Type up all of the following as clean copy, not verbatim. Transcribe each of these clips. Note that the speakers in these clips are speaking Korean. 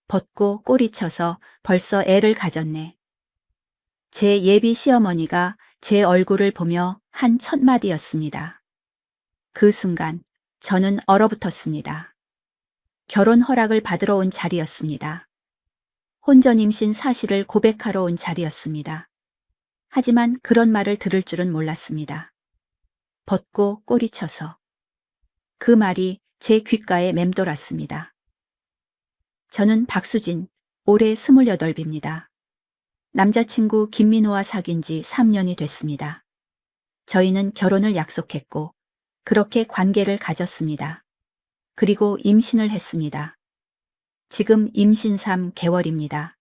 벗고 꼬리쳐서 벌써 애를 가졌네. 제 예비 시어머니가 제 얼굴을 보며 한 첫 마디였습니다. 그 순간 저는 얼어붙었습니다. 결혼 허락을 받으러 온 자리였습니다. 혼전 임신 사실을 고백하러 온 자리였습니다. 하지만 그런 말을 들을 줄은 몰랐습니다. 벗고 꼬리쳐서. 그 말이 제 귓가에 맴돌았습니다. 저는 박수진, 올해 28입니다. 남자친구 김민호와 사귄 지 3년이 됐습니다. 저희는 결혼을 약속했고 그렇게 관계를 가졌습니다. 그리고 임신을 했습니다. 지금 임신 3개월입니다.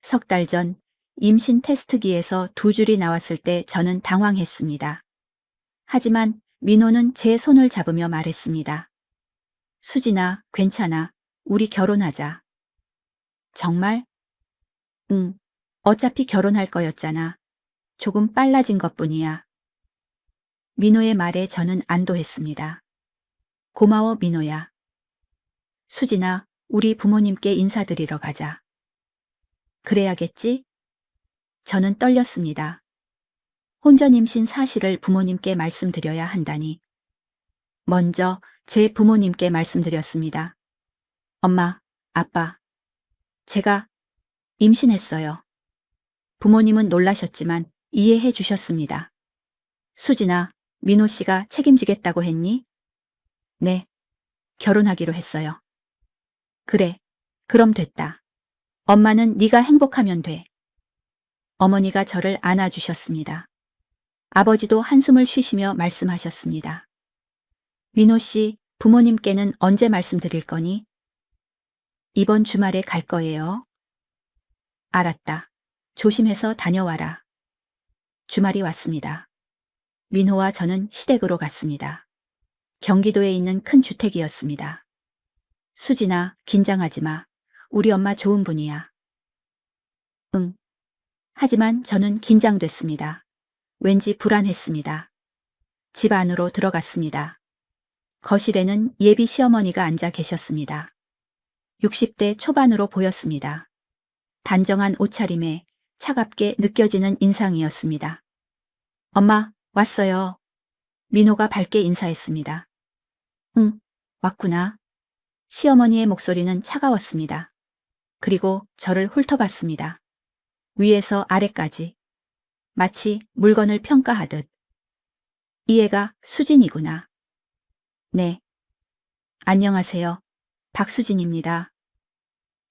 석 달 전 임신 테스트기에서 2줄이 나왔을 때 저는 당황했습니다. 하지만 민호는 제 손을 잡으며 말했습니다. 수진아, 괜찮아. 우리 결혼하자. 정말? 응. 어차피 결혼할 거였잖아. 조금 빨라진 것뿐이야. 민호의 말에 저는 안도했습니다. 고마워, 민호야. 수진아, 우리 부모님께 인사드리러 가자. 그래야겠지? 저는 떨렸습니다. 혼전 임신 사실을 부모님께 말씀드려야 한다니. 먼저 제 부모님께 말씀드렸습니다. 엄마, 아빠, 제가 임신했어요. 부모님은 놀라셨지만 이해해 주셨습니다. 수진아, 민호 씨가 책임지겠다고 했니? 네, 결혼하기로 했어요. 그래, 그럼 됐다. 엄마는 네가 행복하면 돼. 어머니가 저를 안아주셨습니다. 아버지도 한숨을 쉬시며 말씀하셨습니다. 민호 씨, 부모님께는 언제 말씀드릴 거니? 이번 주말에 갈 거예요. 알았다. 조심해서 다녀와라. 주말이 왔습니다. 민호와 저는 시댁으로 갔습니다. 경기도에 있는 큰 주택이었습니다. 수진아, 긴장하지 마. 우리 엄마 좋은 분이야. 응. 하지만 저는 긴장됐습니다. 왠지 불안했습니다. 집 안으로 들어갔습니다. 거실에는 예비 시어머니가 앉아 계셨습니다. 60대 초반으로 보였습니다. 단정한 옷차림에 차갑게 느껴지는 인상이었습니다. 엄마, 왔어요. 민호가 밝게 인사했습니다. 응, 왔구나. 시어머니의 목소리는 차가웠습니다. 그리고 저를 훑어봤습니다. 위에서 아래까지. 마치 물건을 평가하듯. 이 애가 수진이구나. 네. 안녕하세요. 박수진입니다.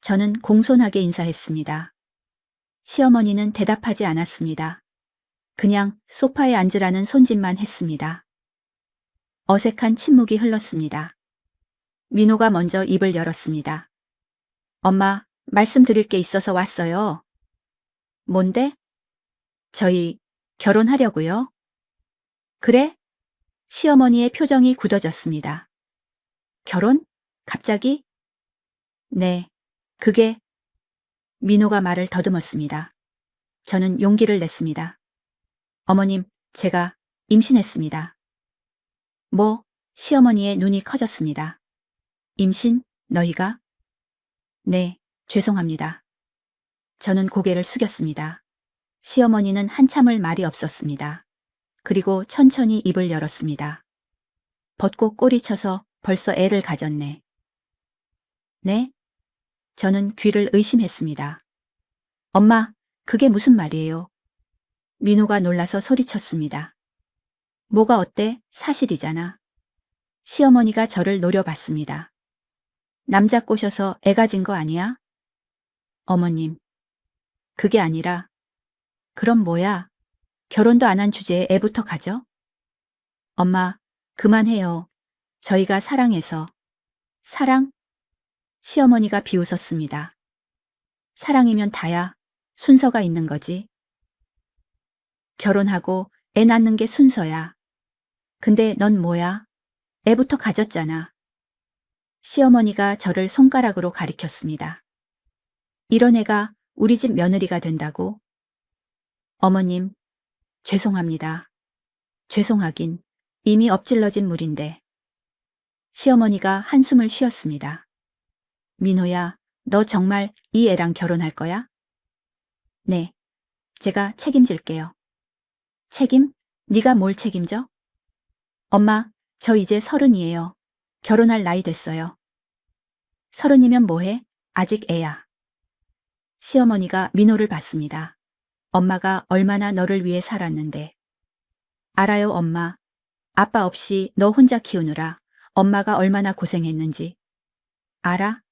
저는 공손하게 인사했습니다. 시어머니는 대답하지 않았습니다. 그냥 소파에 앉으라는 손짓만 했습니다. 어색한 침묵이 흘렀습니다. 민호가 먼저 입을 열었습니다. 엄마, 말씀드릴 게 있어서 왔어요. 뭔데? 저희 결혼하려고요. 그래? 시어머니의 표정이 굳어졌습니다. 결혼? 갑자기? 네, 그게... 민호가 말을 더듬었습니다. 저는 용기를 냈습니다. 어머님, 제가 임신했습니다. 뭐? 시어머니의 눈이 커졌습니다. 임신? 너희가? 네, 죄송합니다. 저는 고개를 숙였습니다. 시어머니는 한참을 말이 없었습니다. 그리고 천천히 입을 열었습니다. 벗고 꼬리쳐서 벌써 애를 가졌네. 네? 저는 귀를 의심했습니다. 엄마, 그게 무슨 말이에요? 민호가 놀라서 소리쳤습니다. 뭐가 어때? 사실이잖아. 시어머니가 저를 노려봤습니다. 남자 꼬셔서 애 가진 거 아니야? 어머님, 그게 아니라. 그럼 뭐야? 결혼도 안 한 주제에 애부터 가져? 엄마, 그만해요. 저희가 사랑해서. 사랑? 시어머니가 비웃었습니다. 사랑이면 다야. 순서가 있는 거지. 결혼하고 애 낳는 게 순서야. 근데 넌 뭐야? 애부터 가졌잖아. 시어머니가 저를 손가락으로 가리켰습니다. 이런 애가 우리 집 며느리가 된다고? 어머님, 죄송합니다. 죄송하긴 이미 엎질러진 물인데. 시어머니가 한숨을 쉬었습니다. 민호야, 너 정말 이 애랑 결혼할 거야? 네, 제가 책임질게요. 책임? 네가 뭘 책임져? 엄마, 저 이제 30이에요. 결혼할 나이 됐어요. 30이면 뭐해? 아직 애야. 시어머니가 민호를 봤습니다. 엄마가 얼마나 너를 위해 살았는데. 알아요, 엄마. 아빠 없이 너 혼자 키우느라 엄마가 얼마나 고생했는지. 알아?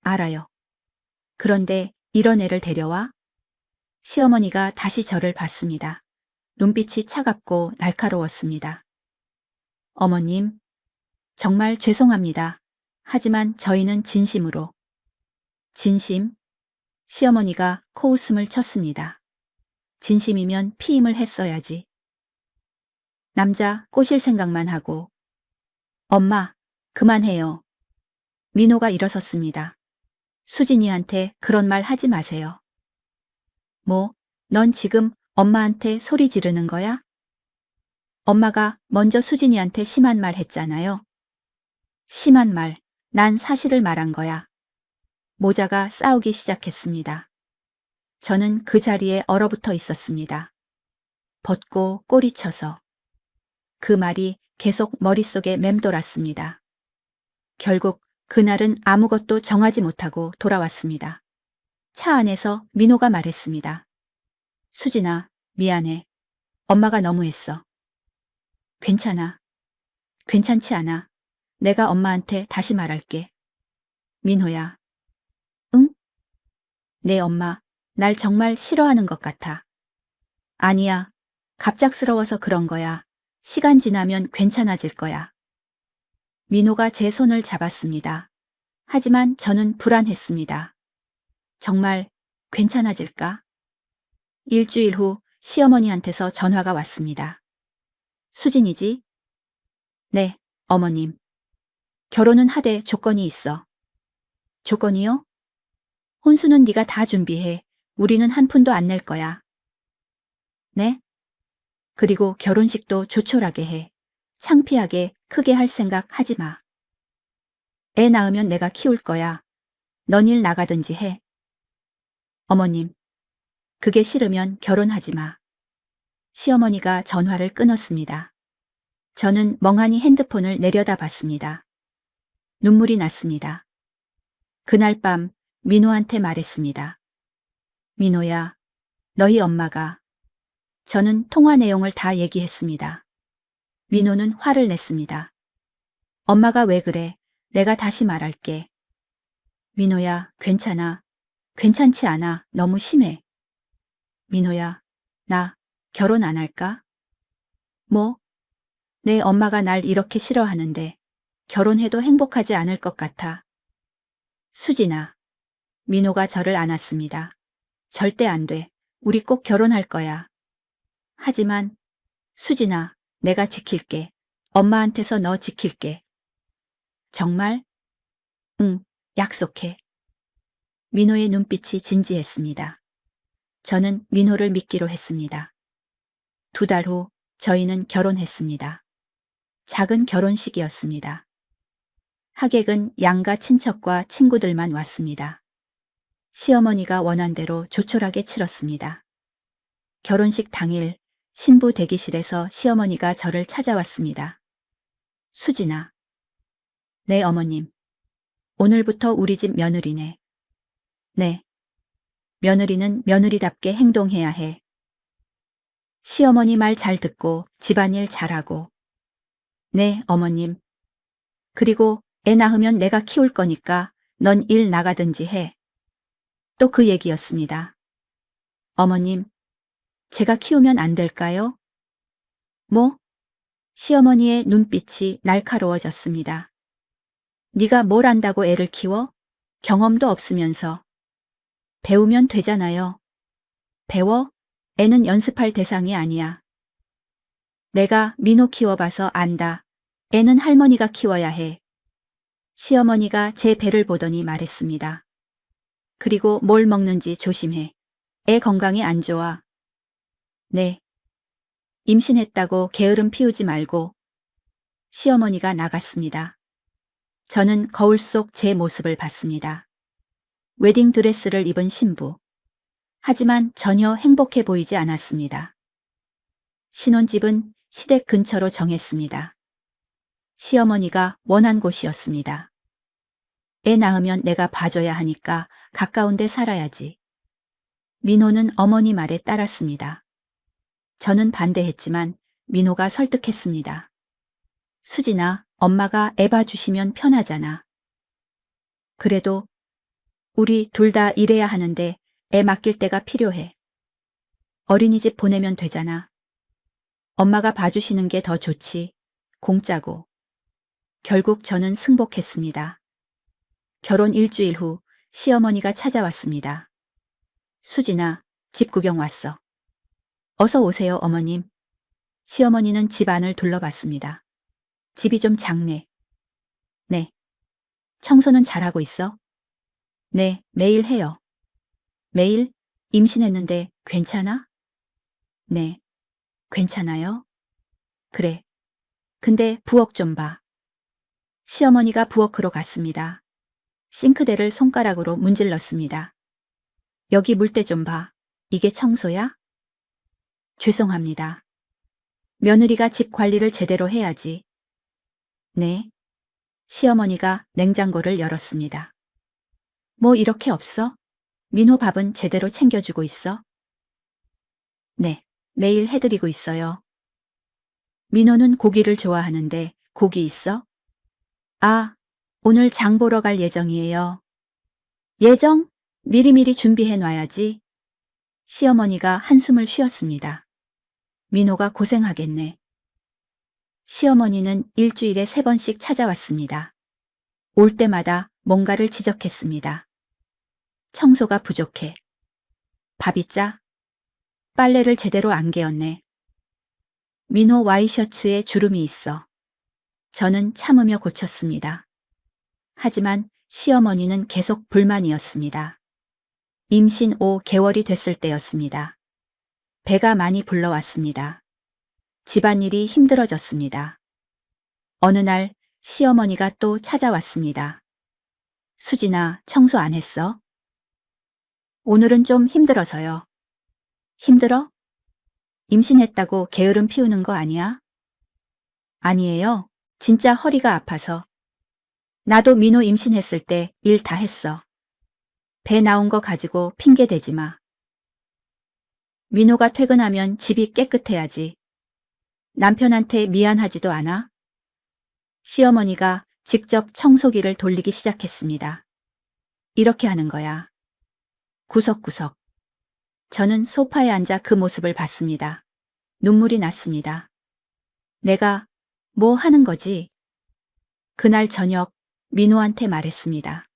알아요. 그런데 이런 애를 데려와? 시어머니가 다시 저를 봤습니다. 눈빛이 차갑고 날카로웠습니다. 어머님, 정말 죄송합니다. 하지만 저희는 진심으로. 진심? 시어머니가 코웃음을 쳤습니다. 진심이면 피임을 했어야지. 남자 꼬실 생각만 하고. 엄마, 그만해요. 민호가 일어섰습니다. 수진이한테 그런 말 하지 마세요. 뭐, 넌 지금 엄마한테 소리 지르는 거야? 엄마가 먼저 수진이한테 심한 말 했잖아요. 심한 말, 난 사실을 말한 거야. 모자가 싸우기 시작했습니다. 저는 그 자리에 얼어붙어 있었습니다. 벗고 꼬리쳐서. 그 말이 계속 머릿속에 맴돌았습니다. 결국 그날은 아무것도 정하지 못하고 돌아왔습니다. 차 안에서 민호가 말했습니다. 수진아, 미안해. 엄마가 너무했어. 괜찮아. 괜찮지 않아. 내가 엄마한테 다시 말할게. 민호야. 응? 내 엄마, 날 정말 싫어하는 것 같아. 아니야. 갑작스러워서 그런 거야. 시간 지나면 괜찮아질 거야. 민호가 제 손을 잡았습니다. 하지만 저는 불안했습니다. 정말 괜찮아질까? 일주일 후 시어머니한테서 전화가 왔습니다. 수진이지? 네, 어머님. 결혼은 하되 조건이 있어. 조건이요? 혼수는 네가 다 준비해. 우리는 한 푼도 안 낼 거야. 네? 그리고 결혼식도 조촐하게 해. 창피하게 크게 할 생각 하지 마. 애 낳으면 내가 키울 거야. 넌 일 나가든지 해. 어머님, 그게 싫으면 결혼하지 마. 시어머니가 전화를 끊었습니다. 저는 멍하니 핸드폰을 내려다봤습니다. 눈물이 났습니다. 그날 밤 민호한테 말했습니다. 민호야, 너희 엄마가. 저는 통화 내용을 다 얘기했습니다. 민호는 화를 냈습니다. 엄마가 왜 그래? 내가 다시 말할게. 민호야, 괜찮아. 괜찮지 않아. 너무 심해. 민호야, 나 결혼 안 할까? 뭐? 내 엄마가 날 이렇게 싫어하는데 결혼해도 행복하지 않을 것 같아. 수진아. 민호가 저를 안았습니다. 절대 안 돼. 우리 꼭 결혼할 거야. 하지만 수진아, 내가 지킬게. 엄마한테서 너 지킬게. 정말? 응, 약속해. 민호의 눈빛이 진지했습니다. 저는 민호를 믿기로 했습니다. 2달 후 저희는 결혼했습니다. 작은 결혼식이었습니다. 하객은 양가 친척과 친구들만 왔습니다. 시어머니가 원한 대로 조촐하게 치렀습니다. 결혼식 당일 신부 대기실에서 시어머니가 저를 찾아왔습니다. 수진아. 네, 어머님. 오늘부터 우리 집 며느리네. 네. 며느리는 며느리답게 행동해야 해. 시어머니 말 잘 듣고 집안일 잘하고. 네, 어머님. 그리고 애 낳으면 내가 키울 거니까 넌 일 나가든지 해. 또 그 얘기였습니다. 어머님, 제가 키우면 안 될까요? 뭐? 시어머니의 눈빛이 날카로워졌습니다. 네가 뭘 안다고 애를 키워? 경험도 없으면서. 배우면 되잖아요. 배워? 애는 연습할 대상이 아니야. 내가 민호 키워봐서 안다. 애는 할머니가 키워야 해. 시어머니가 제 배를 보더니 말했습니다. 그리고 뭘 먹는지 조심해. 애 건강에 안 좋아. 네. 임신했다고 게으름 피우지 말고. 시어머니가 나갔습니다. 저는 거울 속 제 모습을 봤습니다. 웨딩드레스를 입은 신부. 하지만 전혀 행복해 보이지 않았습니다. 신혼집은 시댁 근처로 정했습니다. 시어머니가 원한 곳이었습니다. 애 낳으면 내가 봐줘야 하니까 가까운 데 살아야지. 민호는 어머니 말에 따랐습니다. 저는 반대했지만 민호가 설득했습니다. 수진아, 엄마가 애 봐주시면 편하잖아. 그래도 우리 둘 다 일해야 하는데 애 맡길 때가 필요해. 어린이집 보내면 되잖아. 엄마가 봐주시는 게 더 좋지. 공짜고. 결국 저는 승복했습니다. 결혼 일주일 후 시어머니가 찾아왔습니다. 수진아, 집 구경 왔어. 어서 오세요, 어머님. 시어머니는 집 안을 둘러봤습니다. 집이 좀 작네. 네. 청소는 잘하고 있어? 네, 매일 해요. 매일? 임신했는데 괜찮아? 네. 괜찮아요? 그래. 근데 부엌 좀 봐. 시어머니가 부엌으로 갔습니다. 싱크대를 손가락으로 문질렀습니다. 여기 물때 좀 봐. 이게 청소야? 죄송합니다. 며느리가 집 관리를 제대로 해야지. 네. 시어머니가 냉장고를 열었습니다. 뭐 이렇게 없어? 민호 밥은 제대로 챙겨주고 있어? 네. 매일 해드리고 있어요. 민호는 고기를 좋아하는데 고기 있어? 아, 오늘 장 보러 갈 예정이에요. 예정? 미리미리 준비해 놔야지. 시어머니가 한숨을 쉬었습니다. 민호가 고생하겠네. 시어머니는 일주일에 3번씩 찾아왔습니다. 올 때마다 뭔가를 지적했습니다. 청소가 부족해. 밥이 짜? 빨래를 제대로 안 개었네. 민호 와이셔츠에 주름이 있어. 저는 참으며 고쳤습니다. 하지만 시어머니는 계속 불만이었습니다. 임신 5개월이 됐을 때였습니다. 배가 많이 불러왔습니다. 집안일이 힘들어졌습니다. 어느 날 시어머니가 또 찾아왔습니다. 수진아, 청소 안 했어? 오늘은 좀 힘들어서요. 힘들어? 임신했다고 게으름 피우는 거 아니야? 아니에요. 진짜 허리가 아파서. 나도 민호 임신했을 때 일 다 했어. 배 나온 거 가지고 핑계 대지 마. 민호가 퇴근하면 집이 깨끗해야지. 남편한테 미안하지도 않아? 시어머니가 직접 청소기를 돌리기 시작했습니다. 이렇게 하는 거야. 구석구석. 저는 소파에 앉아 그 모습을 봤습니다. 눈물이 났습니다. 내가 뭐 하는 거지? 그날 저녁 민호한테 말했습니다.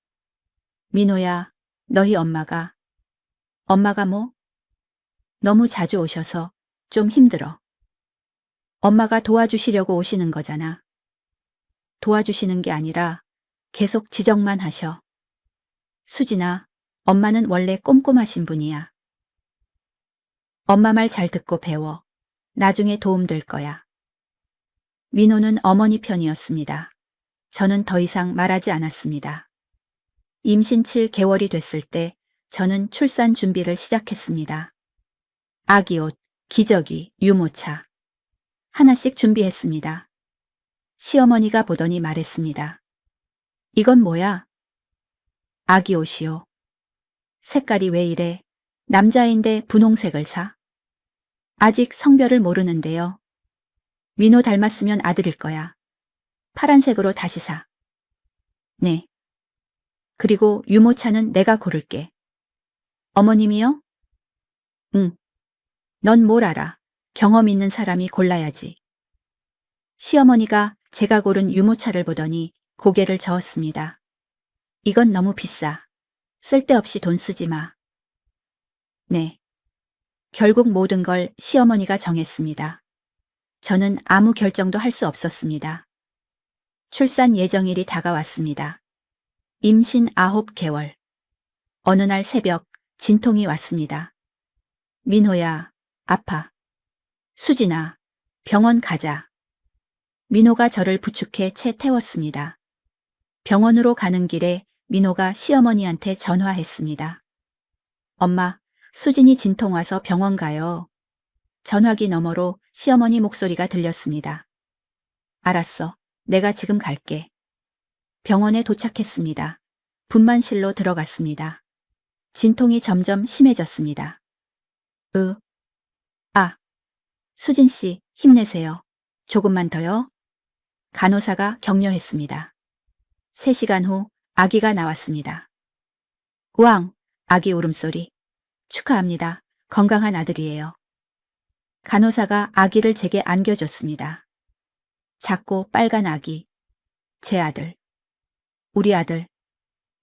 민호야, 너희 엄마가 뭐? 너무 자주 오셔서 좀 힘들어. 엄마가 도와주시려고 오시는 거잖아. 도와주시는 게 아니라 계속 지적만 하셔. 수진아, 엄마는 원래 꼼꼼하신 분이야. 엄마 말 잘 듣고 배워. 나중에 도움 될 거야. 민호는 어머니 편이었습니다. 저는 더 이상 말하지 않았습니다. 임신 7개월이 됐을 때 저는 출산 준비를 시작했습니다. 아기 옷, 기저귀, 유모차. 하나씩 준비했습니다. 시어머니가 보더니 말했습니다. 이건 뭐야? 아기 옷이요. 색깔이 왜 이래? 남자인데 분홍색을 사? 아직 성별을 모르는데요. 민호 닮았으면 아들일 거야. 파란색으로 다시 사. 네. 그리고 유모차는 내가 고를게. 어머님이요? 응. 넌 뭘 알아? 경험 있는 사람이 골라야지. 시어머니가 제가 고른 유모차를 보더니 고개를 저었습니다. 이건 너무 비싸. 쓸데없이 돈 쓰지 마. 네. 결국 모든 걸 시어머니가 정했습니다. 저는 아무 결정도 할 수 없었습니다. 출산 예정일이 다가왔습니다. 임신 9개월. 어느 날 새벽 진통이 왔습니다. 민호야, 아파. 수진아, 병원 가자. 민호가 저를 부축해 채 태웠습니다. 병원으로 가는 길에 민호가 시어머니한테 전화했습니다. 엄마, 수진이 진통 와서 병원 가요. 전화기 너머로 시어머니 목소리가 들렸습니다. 알았어. 내가 지금 갈게. 병원에 도착했습니다. 분만실로 들어갔습니다. 진통이 점점 심해졌습니다. 수진 씨, 힘내세요. 조금만 더요. 간호사가 격려했습니다. 3시간 후 아기가 나왔습니다. 우왕, 아기 울음소리. 축하합니다. 건강한 아들이에요. 간호사가 아기를 제게 안겨줬습니다. 작고 빨간 아기. 제 아들. 우리 아들.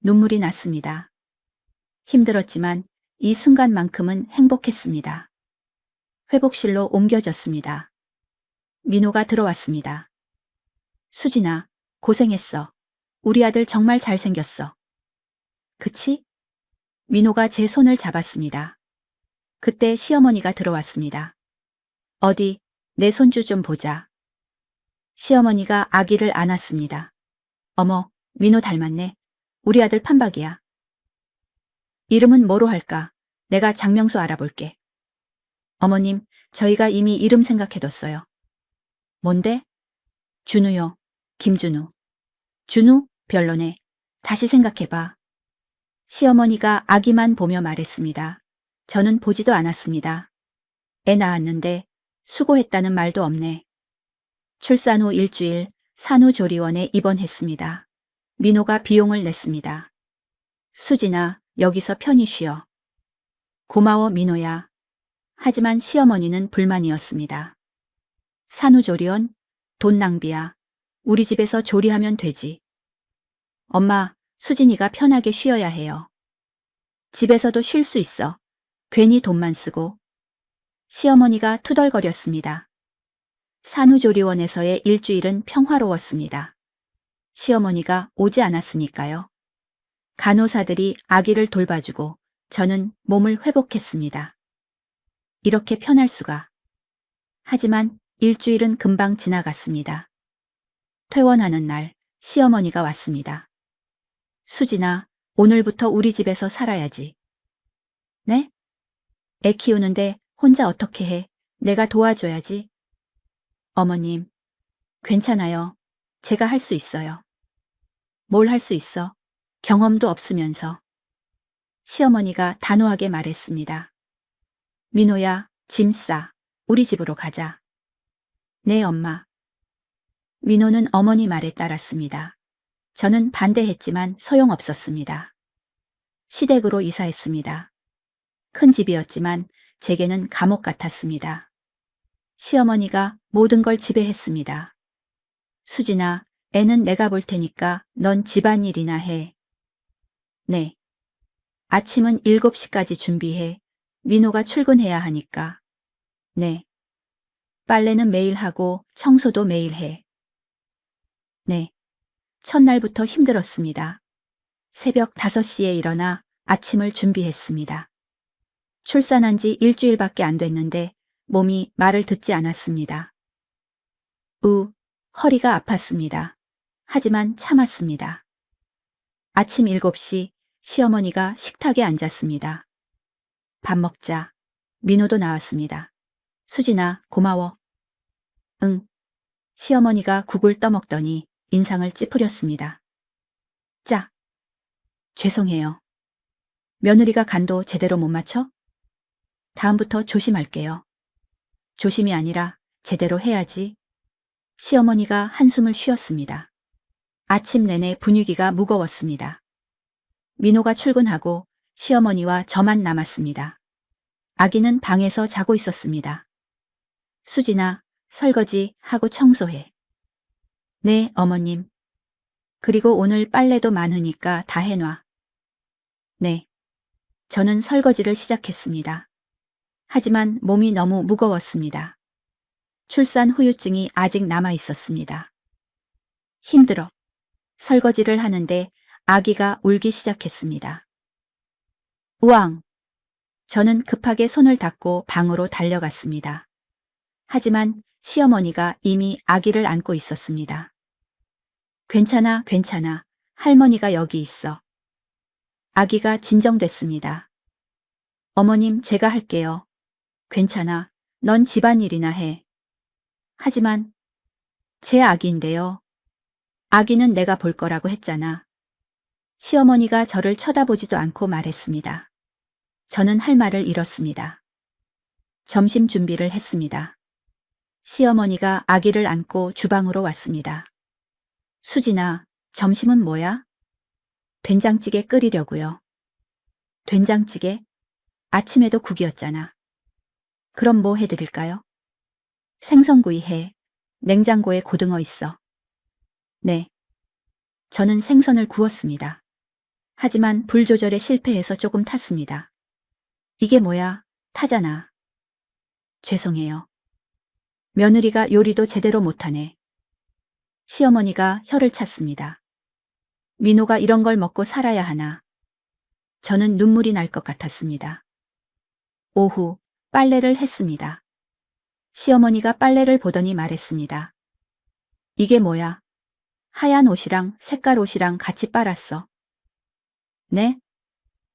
눈물이 났습니다. 힘들었지만 이 순간만큼은 행복했습니다. 회복실로 옮겨졌습니다. 민호가 들어왔습니다. 수진아, 고생했어. 우리 아들 정말 잘생겼어. 그치? 민호가 제 손을 잡았습니다. 그때 시어머니가 들어왔습니다. 어디, 내 손주 좀 보자. 시어머니가 아기를 안았습니다. 어머, 민호 닮았네. 우리 아들 판박이야. 이름은 뭐로 할까? 내가 장명수 알아볼게. 어머님, 저희가 이미 이름 생각해뒀어요. 뭔데? 준우요. 김준우. 준우? 별로네. 다시 생각해봐. 시어머니가 아기만 보며 말했습니다. 저는 보지도 않았습니다. 애 낳았는데 수고했다는 말도 없네. 출산 후 일주일 산후조리원에 입원했습니다. 민호가 비용을 냈습니다. 수진아, 여기서 편히 쉬어. 고마워, 민호야. 하지만 시어머니는 불만이었습니다. 산후조리원? 돈 낭비야. 우리 집에서 조리하면 되지. 엄마, 수진이가 편하게 쉬어야 해요. 집에서도 쉴 수 있어. 괜히 돈만 쓰고. 시어머니가 투덜거렸습니다. 산후조리원에서의 일주일은 평화로웠습니다. 시어머니가 오지 않았으니까요. 간호사들이 아기를 돌봐주고 저는 몸을 회복했습니다. 이렇게 편할 수가. 하지만 일주일은 금방 지나갔습니다. 퇴원하는 날 시어머니가 왔습니다. 수진아, 오늘부터 우리 집에서 살아야지. 네? 애 키우는데 혼자 어떻게 해? 내가 도와줘야지. 어머님, 괜찮아요. 제가 할 수 있어요. 뭘 할 수 있어? 경험도 없으면서. 시어머니가 단호하게 말했습니다. 민호야, 짐 싸. 우리 집으로 가자. 네, 엄마. 민호는 어머니 말에 따랐습니다. 저는 반대했지만 소용없었습니다. 시댁으로 이사했습니다. 큰 집이었지만 제게는 감옥 같았습니다. 시어머니가 모든 걸 지배했습니다. 수진아, 애는 내가 볼 테니까 넌 집안일이나 해. 네. 아침은 7시까지 준비해. 민호가 출근해야 하니까. 네. 빨래는 매일 하고 청소도 매일 해. 네. 첫날부터 힘들었습니다. 새벽 5시에 일어나 아침을 준비했습니다. 출산한 지 일주일밖에 안 됐는데 몸이 말을 듣지 않았습니다. 허리가 아팠습니다. 하지만 참았습니다. 아침 7시 시어머니가 식탁에 앉았습니다. 밥 먹자. 민호도 나왔습니다. 수진아, 고마워. 응. 시어머니가 국을 떠먹더니 인상을 찌푸렸습니다. 짜. 죄송해요. 며느리가 간도 제대로 못 맞춰? 다음부터 조심할게요. 조심이 아니라 제대로 해야지. 시어머니가 한숨을 쉬었습니다. 아침 내내 분위기가 무거웠습니다. 민호가 출근하고 시어머니와 저만 남았습니다. 아기는 방에서 자고 있었습니다. 수진아, 설거지 하고 청소해. 네, 어머님. 그리고 오늘 빨래도 많으니까 다 해놔. 네. 저는 설거지를 시작했습니다. 하지만 몸이 너무 무거웠습니다. 출산 후유증이 아직 남아 있었습니다. 힘들어. 설거지를 하는데 아기가 울기 시작했습니다. 우왕! 저는 급하게 손을 닦고 방으로 달려갔습니다. 하지만 시어머니가 이미 아기를 안고 있었습니다. 괜찮아, 괜찮아. 할머니가 여기 있어. 아기가 진정됐습니다. 어머님, 제가 할게요. 괜찮아. 넌 집안일이나 해. 하지만 제 아기인데요. 아기는 내가 볼 거라고 했잖아. 시어머니가 저를 쳐다보지도 않고 말했습니다. 저는 할 말을 잃었습니다. 점심 준비를 했습니다. 시어머니가 아기를 안고 주방으로 왔습니다. 수진아, 점심은 뭐야? 된장찌개 끓이려고요. 된장찌개? 아침에도 국이었잖아. 그럼 뭐 해드릴까요? 생선구이 해. 냉장고에 고등어 있어. 네. 저는 생선을 구웠습니다. 하지만 불 조절에 실패해서 조금 탔습니다. 이게 뭐야? 타잖아. 죄송해요. 며느리가 요리도 제대로 못하네. 시어머니가 혀를 찼습니다. 민호가 이런 걸 먹고 살아야 하나. 저는 눈물이 날 것 같았습니다. 오후 빨래를 했습니다. 시어머니가 빨래를 보더니 말했습니다. 이게 뭐야? 하얀 옷이랑 색깔 옷이랑 같이 빨았어. 네?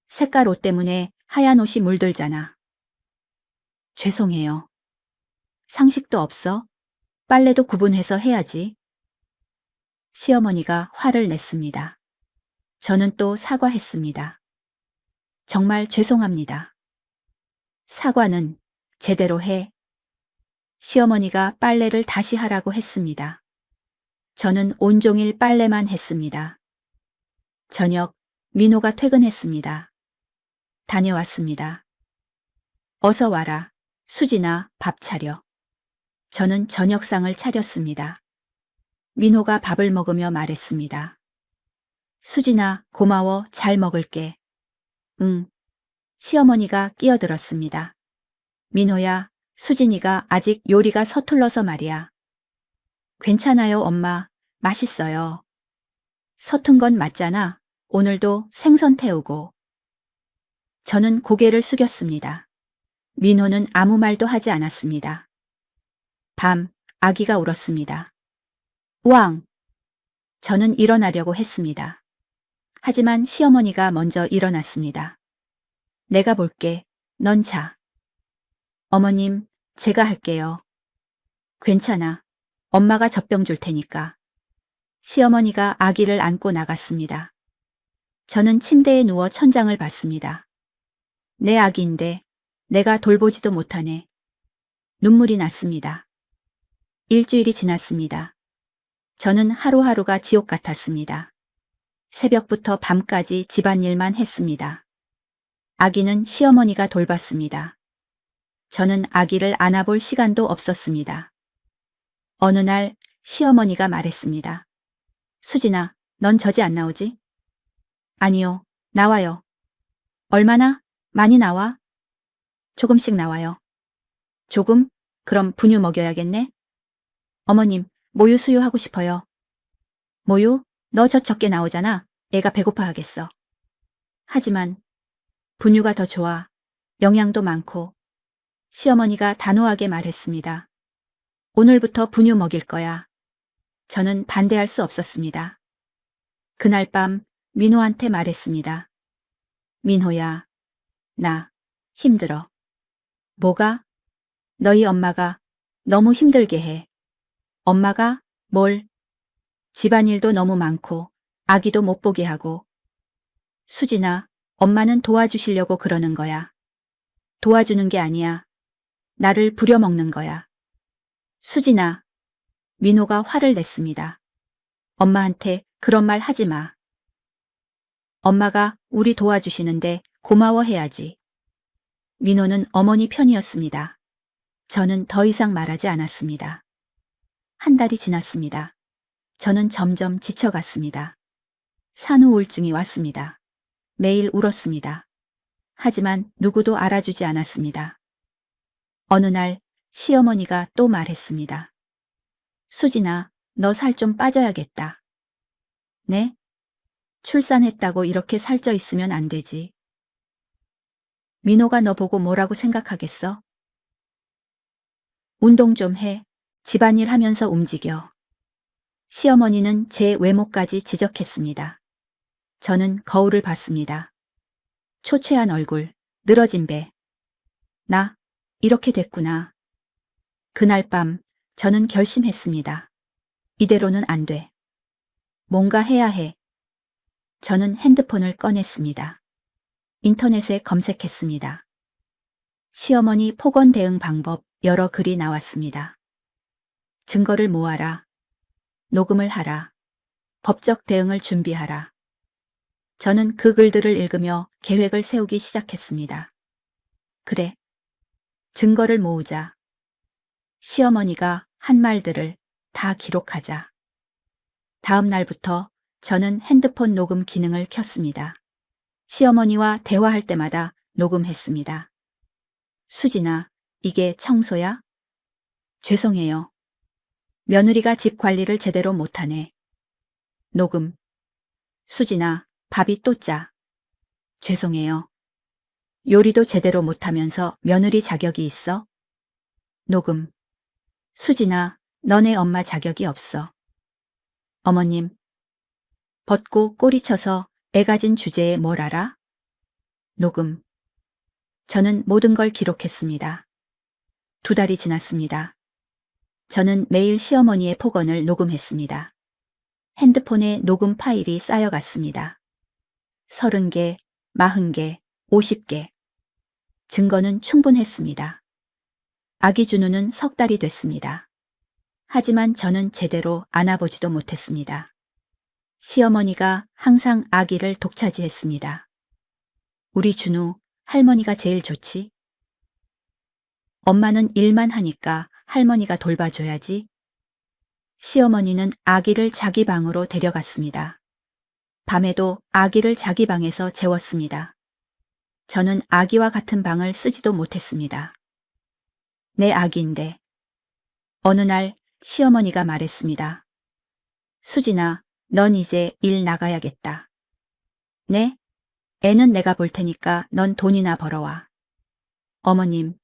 색깔 옷 때문에 하얀 옷이 물들잖아. 죄송해요. 상식도 없어? 빨래도 구분해서 해야지. 시어머니가 화를 냈습니다. 저는 또 사과했습니다. 정말 죄송합니다. 사과는 제대로 해. 시어머니가 빨래를 다시 하라고 했습니다. 저는 온종일 빨래만 했습니다. 저녁, 민호가 퇴근했습니다. 다녀왔습니다. 어서 와라. 수진아, 밥 차려. 저는 저녁상을 차렸습니다. 민호가 밥을 먹으며 말했습니다. 수진아, 고마워. 잘 먹을게. 응. 시어머니가 끼어들었습니다. 민호야, 수진이가 아직 요리가 서툴러서 말이야. 괜찮아요, 엄마. 맛있어요. 서툰 건 맞잖아. 오늘도 생선 태우고. 저는 고개를 숙였습니다. 민호는 아무 말도 하지 않았습니다. 밤, 아기가 울었습니다. 우왕! 저는 일어나려고 했습니다. 하지만 시어머니가 먼저 일어났습니다. 내가 볼게. 넌 자. 어머님, 제가 할게요. 괜찮아. 엄마가 젖병 줄 테니까. 시어머니가 아기를 안고 나갔습니다. 저는 침대에 누워 천장을 봤습니다. 내 아기인데 내가 돌보지도 못하네. 눈물이 났습니다. 일주일이 지났습니다. 저는 하루하루가 지옥 같았습니다. 새벽부터 밤까지 집안일만 했습니다. 아기는 시어머니가 돌봤습니다. 저는 아기를 안아볼 시간도 없었습니다. 어느 날 시어머니가 말했습니다. 수진아, 넌 저지 안 나오지? 아니요, 나와요. 얼마나? 많이 나와? 조금씩 나와요. 조금? 그럼 분유 먹여야겠네? 어머님, 모유 수유하고 싶어요. 모유? 너 저 적게 나오잖아. 애가 배고파 하겠어. 하지만 분유가 더 좋아. 영양도 많고. 시어머니가 단호하게 말했습니다. 오늘부터 분유 먹일 거야. 저는 반대할 수 없었습니다. 그날 밤 민호한테 말했습니다. 민호야, 나 힘들어. 뭐가? 너희 엄마가 너무 힘들게 해. 엄마가 뭘? 집안일도 너무 많고 아기도 못 보게 하고. 수진아, 엄마는 도와주시려고 그러는 거야. 도와주는 게 아니야. 나를 부려먹는 거야. 수진아, 민호가 화를 냈습니다. 엄마한테 그런 말 하지 마. 엄마가 우리 도와주시는데 고마워해야지. 민호는 어머니 편이었습니다. 저는 더 이상 말하지 않았습니다. 한 달이 지났습니다. 저는 점점 지쳐갔습니다. 산후 우울증이 왔습니다. 매일 울었습니다. 하지만 누구도 알아주지 않았습니다. 어느 날 시어머니가 또 말했습니다. 수진아, 너 살 좀 빠져야겠다. 네? 출산했다고 이렇게 살쪄 있으면 안 되지. 민호가 너 보고 뭐라고 생각하겠어? 운동 좀 해. 집안일 하면서 움직여. 시어머니는 제 외모까지 지적했습니다. 저는 거울을 봤습니다. 초췌한 얼굴, 늘어진 배. 나, 이렇게 됐구나. 그날 밤, 저는 결심했습니다. 이대로는 안 돼. 뭔가 해야 해. 저는 핸드폰을 꺼냈습니다. 인터넷에 검색했습니다. 시어머니 폭언 대응 방법 여러 글이 나왔습니다. 증거를 모아라. 녹음을 하라. 법적 대응을 준비하라. 저는 그 글들을 읽으며 계획을 세우기 시작했습니다. 그래. 증거를 모으자. 시어머니가 한 말들을 다 기록하자. 다음 날부터 저는 핸드폰 녹음 기능을 켰습니다. 시어머니와 대화할 때마다 녹음했습니다. 수진아, 이게 청소야? 죄송해요. 며느리가 집 관리를 제대로 못하네. 녹음. 수진아, 밥이 또 짜. 죄송해요. 요리도 제대로 못하면서 며느리 자격이 있어? 녹음. 수진아, 너네 엄마 자격이 없어. 어머님. 벗고 꼬리쳐서 애 가진 주제에 뭘 알아? 녹음. 저는 모든 걸 기록했습니다. 2달이 지났습니다. 저는 매일 시어머니의 폭언을 녹음했습니다. 핸드폰에 녹음 파일이 쌓여갔습니다. 30개, 40개, 50개. 증거는 충분했습니다. 아기 준우는 3달이 됐습니다. 하지만 저는 제대로 안아보지도 못했습니다. 시어머니가 항상 아기를 독차지했습니다. 우리 준우, 할머니가 제일 좋지? 엄마는 일만 하니까 할머니가 돌봐줘야지. 시어머니는 아기를 자기 방으로 데려갔습니다. 밤에도 아기를 자기 방에서 재웠습니다. 저는 아기와 같은 방을 쓰지도 못했습니다. 내 아기인데. 어느 날 시어머니가 말했습니다. 수진아, 넌 이제 일 나가야겠다. 네? 애는 내가 볼 테니까 넌 돈이나 벌어와. 어머님,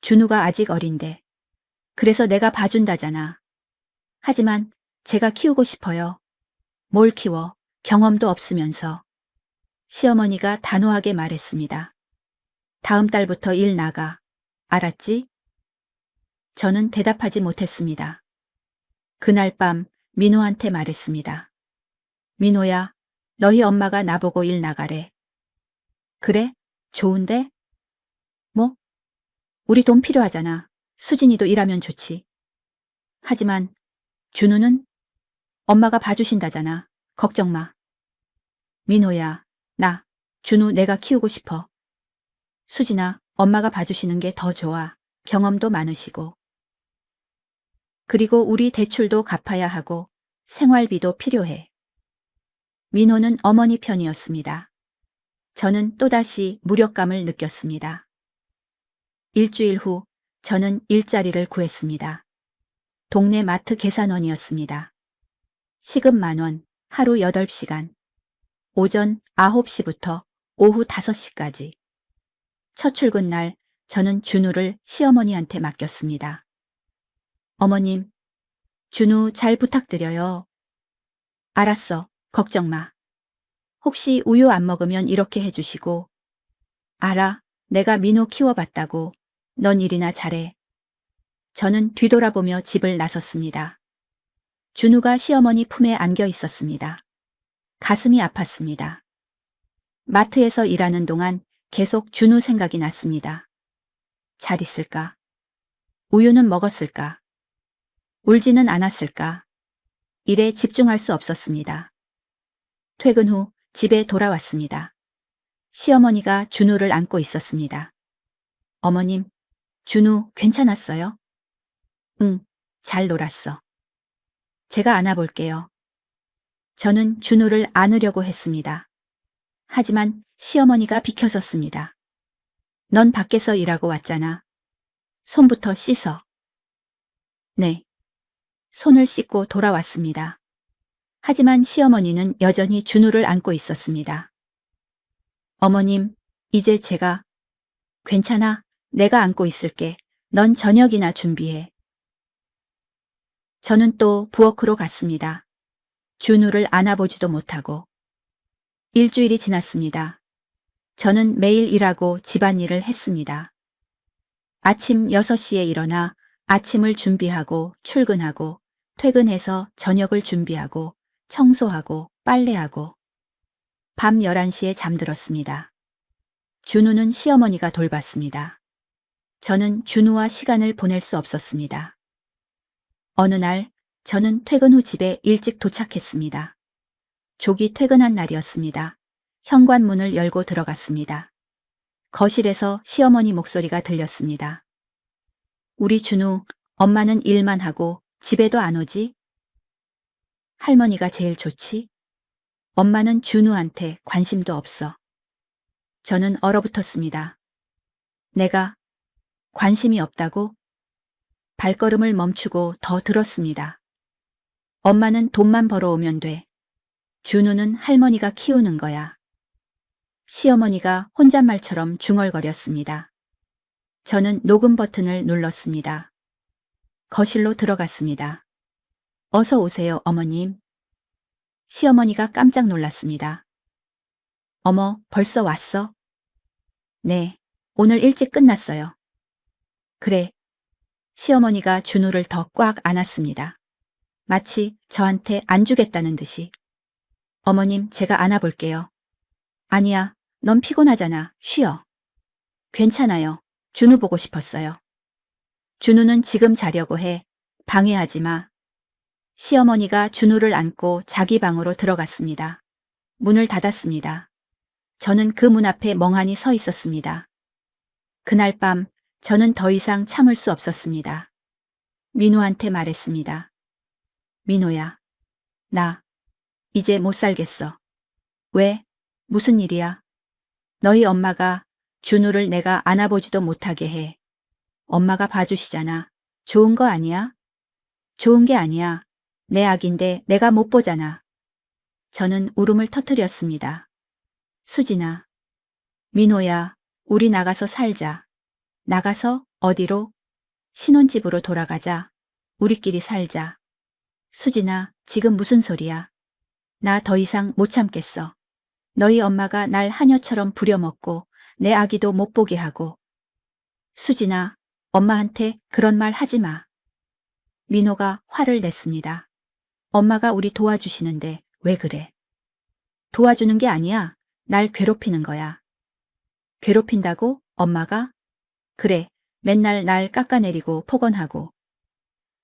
준우가 아직 어린데. 그래서 내가 봐준다잖아. 하지만 제가 키우고 싶어요. 뭘 키워? 경험도 없으면서. 시어머니가 단호하게 말했습니다. 다음 달부터 일 나가. 알았지? 저는 대답하지 못했습니다. 그날 밤 민호한테 말했습니다. 민호야, 너희 엄마가 나보고 일 나가래. 그래? 좋은데? 뭐? 우리 돈 필요하잖아. 수진이도 일하면 좋지. 하지만 준우는 엄마가 봐주신다잖아. 걱정 마. 민호야, 나, 준우 내가 키우고 싶어. 수진아, 엄마가 봐주시는 게 더 좋아. 경험도 많으시고. 그리고 우리 대출도 갚아야 하고 생활비도 필요해. 민호는 어머니 편이었습니다. 저는 또다시 무력감을 느꼈습니다. 일주일 후 저는 일자리를 구했습니다. 동네 마트 계산원이었습니다. 시급 10,000원, 하루 8시간. 오전 9시부터 오후 5시까지. 첫 출근 날 저는 준우를 시어머니한테 맡겼습니다. 어머님, 준우 잘 부탁드려요. 알았어, 걱정 마. 혹시 우유 안 먹으면 이렇게 해주시고. 알아, 내가 민호 키워봤다고. 넌 일이나 잘해. 저는 뒤돌아보며 집을 나섰습니다. 준우가 시어머니 품에 안겨 있었습니다. 가슴이 아팠습니다. 마트에서 일하는 동안 계속 준우 생각이 났습니다. 잘 있을까? 우유는 먹었을까? 울지는 않았을까? 일에 집중할 수 없었습니다. 퇴근 후 집에 돌아왔습니다. 시어머니가 준우를 안고 있었습니다. 어머님, 준우 괜찮았어요? 응, 잘 놀았어. 제가 안아볼게요. 저는 준우를 안으려고 했습니다. 하지만 시어머니가 비켜섰습니다. 넌 밖에서 일하고 왔잖아. 손부터 씻어. 네. 손을 씻고 돌아왔습니다. 하지만 시어머니는 여전히 준우를 안고 있었습니다. 어머님, 이제 제가 괜찮아. 내가 안고 있을게. 넌 저녁이나 준비해. 저는 또 부엌으로 갔습니다. 준우를 안아보지도 못하고. 일주일이 지났습니다. 저는 매일 일하고 집안일을 했습니다. 아침 6시에 일어나 아침을 준비하고 출근하고 퇴근해서 저녁을 준비하고 청소하고 빨래하고 밤 11시에 잠들었습니다. 준우는 시어머니가 돌봤습니다. 저는 준우와 시간을 보낼 수 없었습니다. 어느 날 저는 퇴근 후 집에 일찍 도착했습니다. 조기 퇴근한 날이었습니다. 현관문을 열고 들어갔습니다. 거실에서 시어머니 목소리가 들렸습니다. 우리 준우, 엄마는 일만 하고 집에도 안 오지? 할머니가 제일 좋지? 엄마는 준우한테 관심도 없어. 저는 얼어붙었습니다. 내가 관심이 없다고? 발걸음을 멈추고 더 들었습니다. 엄마는 돈만 벌어오면 돼. 준우는 할머니가 키우는 거야. 시어머니가 혼잣말처럼 중얼거렸습니다. 저는 녹음 버튼을 눌렀습니다. 거실로 들어갔습니다. 어서 오세요, 어머님. 시어머니가 깜짝 놀랐습니다. 어머, 벌써 왔어? 네, 오늘 일찍 끝났어요. 그래. 시어머니가 준우를 더 꽉 안았습니다. 마치 저한테 안 주겠다는 듯이. 어머님, 제가 안아볼게요. 아니야, 넌 피곤하잖아. 쉬어. 괜찮아요. 준우 보고 싶었어요. 준우는 지금 자려고 해. 방해하지 마. 시어머니가 준우를 안고 자기 방으로 들어갔습니다. 문을 닫았습니다. 저는 그 문 앞에 멍하니 서 있었습니다. 그날 밤 저는 더 이상 참을 수 없었습니다. 민호한테 말했습니다. 민호야, 나 이제 못 살겠어. 왜? 무슨 일이야? 너희 엄마가 준우를 내가 안아보지도 못하게 해. 엄마가 봐주시잖아. 좋은 거 아니야? 좋은 게 아니야. 내 아기인데 내가 못 보잖아. 저는 울음을 터뜨렸습니다. 수진아, 민호야, 우리 나가서 살자. 나가서 어디로? 신혼집으로 돌아가자. 우리끼리 살자. 수진아, 지금 무슨 소리야? 나 더 이상 못 참겠어. 너희 엄마가 날 하녀처럼 부려먹고 내 아기도 못 보게 하고. 수진아, 엄마한테 그런 말 하지 마. 민호가 화를 냈습니다. 엄마가 우리 도와주시는데 왜 그래? 도와주는 게 아니야. 날 괴롭히는 거야. 괴롭힌다고? 엄마가? 그래, 맨날 날 깎아내리고 폭언하고.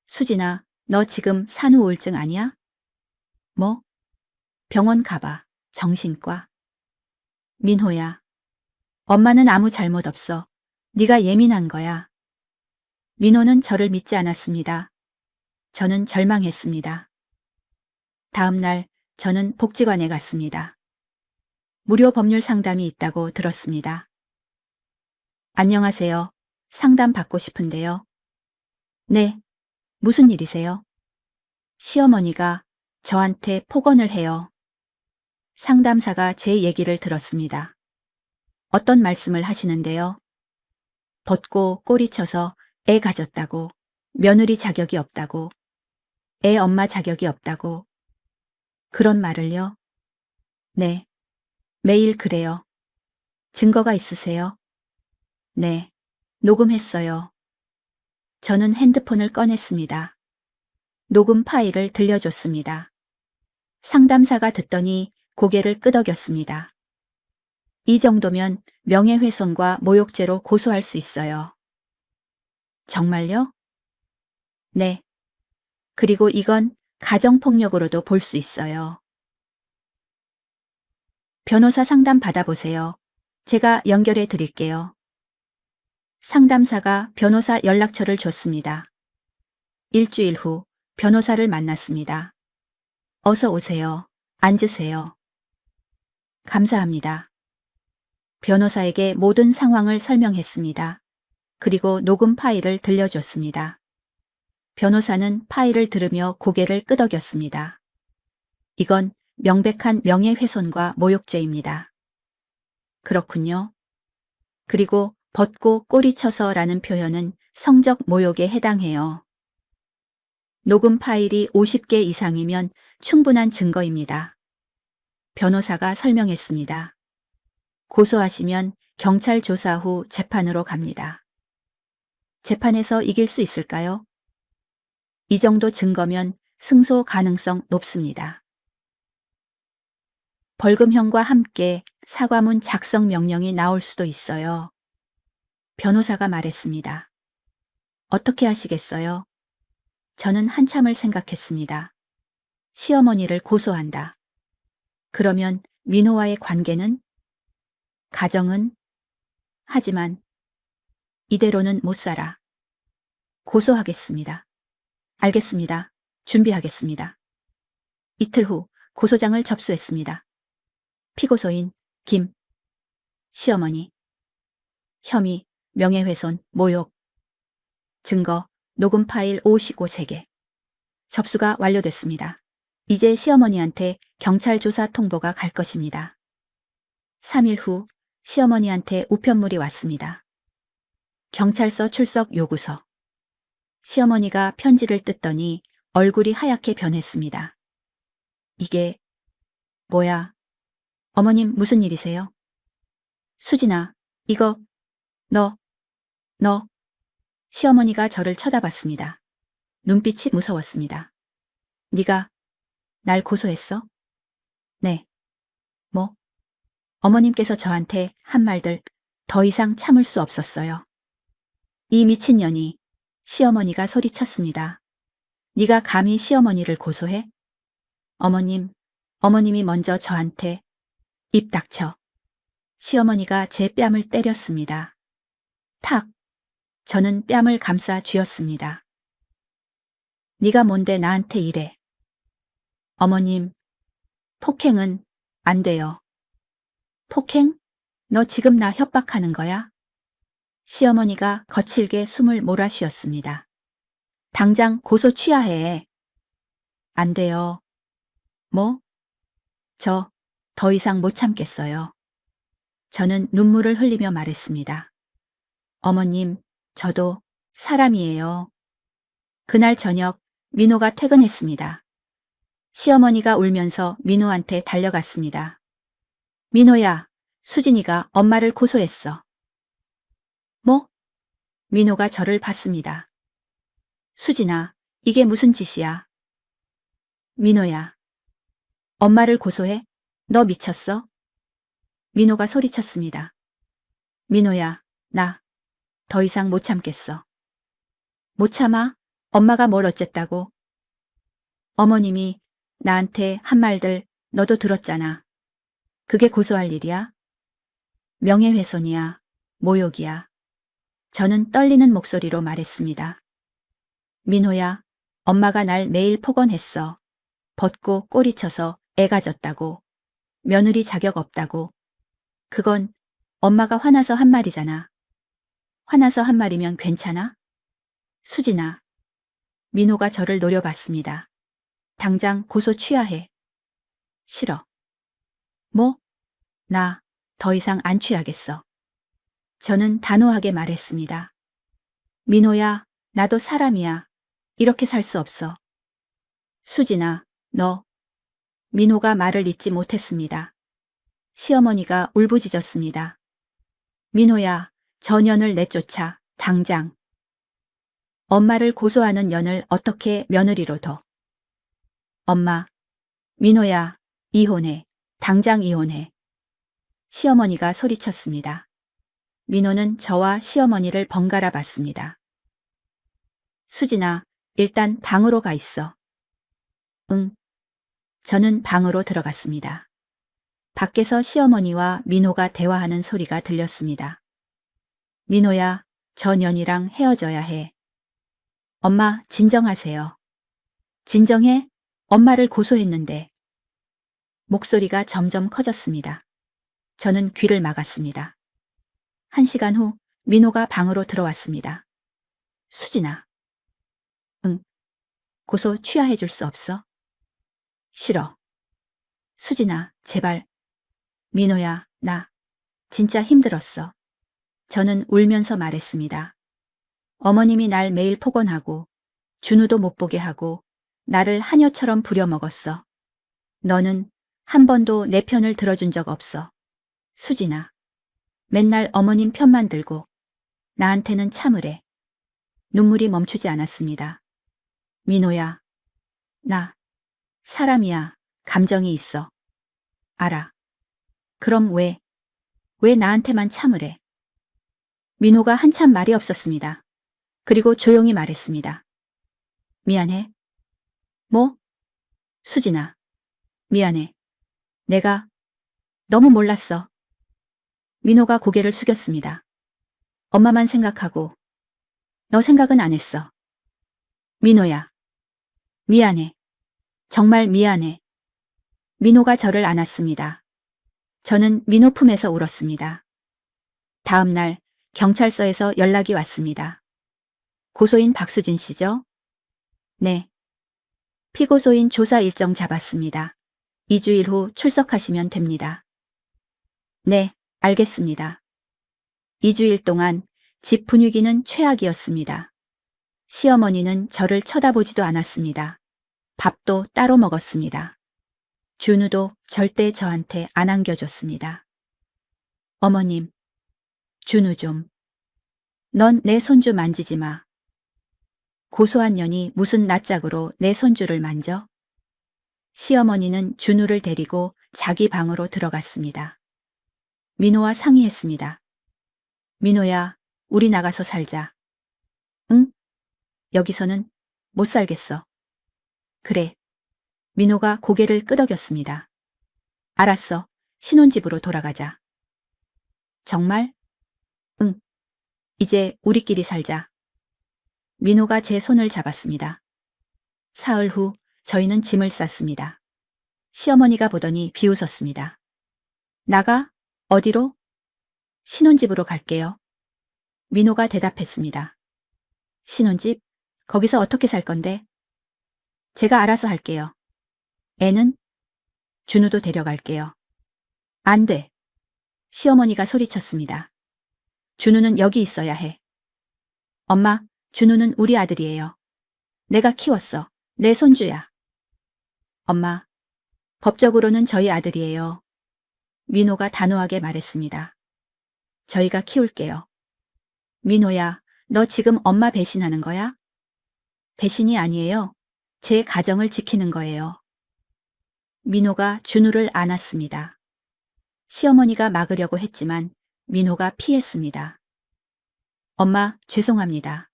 수진아, 너 지금 산후 우울증 아니야? 뭐? 병원 가봐. 정신과. 민호야. 엄마는 아무 잘못 없어. 네가 예민한 거야. 민호는 저를 믿지 않았습니다. 저는 절망했습니다. 다음 날 저는 복지관에 갔습니다. 무료 법률 상담이 있다고 들었습니다. 안녕하세요. 상담 받고 싶은데요. 네. 무슨 일이세요? 시어머니가 저한테 폭언을 해요. 상담사가 제 얘기를 들었습니다. 어떤 말씀을 하시는데요? 벗고 꼬리쳐서 애 가졌다고, 며느리 자격이 없다고, 애 엄마 자격이 없다고. 그런 말을요? 네. 매일 그래요. 증거가 있으세요? 네. 녹음했어요. 저는 핸드폰을 꺼냈습니다. 녹음 파일을 들려줬습니다. 상담사가 듣더니 고개를 끄덕였습니다. 이 정도면 명예훼손과 모욕죄로 고소할 수 있어요. 정말요? 네. 그리고 이건 가정폭력으로도 볼 수 있어요. 변호사 상담 받아보세요. 제가 연결해 드릴게요. 상담사가 변호사 연락처를 줬습니다. 일주일 후 변호사를 만났습니다. 어서 오세요. 앉으세요. 감사합니다. 변호사에게 모든 상황을 설명했습니다. 그리고 녹음 파일을 들려줬습니다. 변호사는 파일을 들으며 고개를 끄덕였습니다. 이건 명백한 명예훼손과 모욕죄입니다. 그렇군요. 그리고 벗고 꼬리쳐서라는 표현은 성적 모욕에 해당해요. 녹음 파일이 50개 이상이면 충분한 증거입니다. 변호사가 설명했습니다. 고소하시면 경찰 조사 후 재판으로 갑니다. 재판에서 이길 수 있을까요? 이 정도 증거면 승소 가능성 높습니다. 벌금형과 함께 사과문 작성 명령이 나올 수도 있어요. 변호사가 말했습니다. 어떻게 하시겠어요? 저는 한참을 생각했습니다. 시어머니를 고소한다. 그러면 민호와의 관계는? 가정은? 하지만 이대로는 못 살아. 고소하겠습니다. 알겠습니다. 준비하겠습니다. 이틀 후 고소장을 접수했습니다. 피고소인 김 시어머니 혐의 명예훼손 모욕 증거 녹음 파일 55개 접수가 완료됐습니다. 이제 시어머니한테 경찰 조사 통보가 갈 것입니다. 3일 후 시어머니한테 우편물이 왔습니다. 경찰서 출석 요구서. 시어머니가 편지를 뜯더니 얼굴이 하얗게 변했습니다. 이게 뭐야? 어머님 무슨 일이세요? 수진아, 이거 너. 시어머니가 저를 쳐다봤습니다. 눈빛이 무서웠습니다. 네가 날 고소했어? 네. 뭐? 어머님께서 저한테 한 말들 더 이상 참을 수 없었어요. 이 미친년이. 시어머니가 소리쳤습니다. 네가 감히 시어머니를 고소해? 어머님이 먼저 저한테. 입 닥쳐. 시어머니가 제 뺨을 때렸습니다. 탁. 저는 뺨을 감싸 쥐었습니다. 네가 뭔데 나한테 이래. 어머님, 폭행은 안 돼요. 폭행? 너 지금 나 협박하는 거야? 시어머니가 거칠게 숨을 몰아쉬었습니다. 당장 고소 취하해. 안 돼요. 뭐? 저 더 이상 못 참겠어요. 저는 눈물을 흘리며 말했습니다. 어머님, 저도 사람이에요. 그날 저녁 민호가 퇴근했습니다. 시어머니가 울면서 민호한테 달려갔습니다. 민호야, 수진이가 엄마를 고소했어. 뭐? 민호가 저를 봤습니다. 수진아, 이게 무슨 짓이야? 민호야. 엄마를 고소해? 너 미쳤어? 민호가 소리쳤습니다. 민호야, 나 더 이상 못 참겠어. 못 참아? 엄마가 뭘 어쨌다고? 어머님이 나한테 한 말들 너도 들었잖아. 그게 고소할 일이야? 명예훼손이야. 모욕이야. 저는 떨리는 목소리로 말했습니다. 민호야, 엄마가 날 매일 폭언했어. 벗고 꼬리쳐서 애가 졌다고. 며느리 자격 없다고. 그건 엄마가 화나서 한 말이잖아. 화나서 한 말이면 괜찮아? 수진아. 민호가 저를 노려봤습니다. 당장 고소 취하해. 싫어. 뭐? 나 더 이상 안 취하겠어. 저는 단호하게 말했습니다. 민호야, 나도 사람이야. 이렇게 살 수 없어. 수진아, 너. 민호가 말을 잇지 못했습니다. 시어머니가 울부짖었습니다. 민호야, 저 년을 내쫓아, 당장. 엄마를 고소하는 년을 어떻게 며느리로 둬. 엄마, 민호야, 이혼해. 당장 이혼해. 시어머니가 소리쳤습니다. 민호는 저와 시어머니를 번갈아 봤습니다. 수진아, 일단 방으로 가 있어. 응. 저는 방으로 들어갔습니다. 밖에서 시어머니와 민호가 대화하는 소리가 들렸습니다. 민호야, 저 년이랑 헤어져야 해. 엄마, 진정하세요. 진정해? 엄마를 고소했는데. 목소리가 점점 커졌습니다. 저는 귀를 막았습니다. 1시간 후 민호가 방으로 들어왔습니다. 수진아. 응. 고소 취하해 줄 수 없어? 싫어. 수진아, 제발. 민호야, 나 진짜 힘들었어. 저는 울면서 말했습니다. 어머님이 날 매일 폭언하고 준우도 못 보게 하고 나를 하녀처럼 부려먹었어. 너는 한 번도 내 편을 들어준 적 없어. 수진아. 맨날 어머님 편만 들고 나한테는 참으래. 눈물이 멈추지 않았습니다. 민호야, 나 사람이야. 감정이 있어. 알아. 그럼 왜 나한테만 참으래? 민호가 한참 말이 없었습니다. 그리고 조용히 말했습니다. 미안해. 뭐? 수진아. 미안해. 내가 너무 몰랐어. 민호가 고개를 숙였습니다. 엄마만 생각하고 너 생각은 안 했어. 민호야. 미안해. 정말 미안해. 민호가 저를 안았습니다. 저는 민호 품에서 울었습니다. 다음 날 경찰서에서 연락이 왔습니다. 고소인 박수진 씨죠? 네. 피고소인 조사 일정 잡았습니다. 2주일 후 출석하시면 됩니다. 네, 알겠습니다. 2주일 동안 집 분위기는 최악이었습니다. 시어머니는 저를 쳐다보지도 않았습니다. 밥도 따로 먹었습니다. 준우도 절대 저한테 안 안겨줬습니다. 어머님, 준우 좀. 넌 내 손주 만지지 마. 고소한 년이 무슨 낯짝으로 내 손주를 만져? 시어머니는 준우를 데리고 자기 방으로 들어갔습니다. 민호와 상의했습니다. 민호야, 우리 나가서 살자. 응? 여기서는 못 살겠어. 그래. 민호가 고개를 끄덕였습니다. 알았어. 신혼집으로 돌아가자. 정말? 응. 이제 우리끼리 살자. 민호가 제 손을 잡았습니다. 사흘 후 저희는 짐을 쌌습니다. 시어머니가 보더니 비웃었습니다. 나가? 어디로? 신혼집으로 갈게요. 민호가 대답했습니다. 신혼집? 거기서 어떻게 살 건데? 제가 알아서 할게요. 애는? 준우도 데려갈게요. 안 돼. 시어머니가 소리쳤습니다. 준우는 여기 있어야 해. 엄마, 준우는 우리 아들이에요. 내가 키웠어. 내 손주야. 엄마, 법적으로는 저희 아들이에요. 민호가 단호하게 말했습니다. 저희가 키울게요. 민호야, 너 지금 엄마 배신하는 거야? 배신이 아니에요. 제 가정을 지키는 거예요. 민호가 준우를 안았습니다. 시어머니가 막으려고 했지만 민호가 피했습니다. 엄마, 죄송합니다.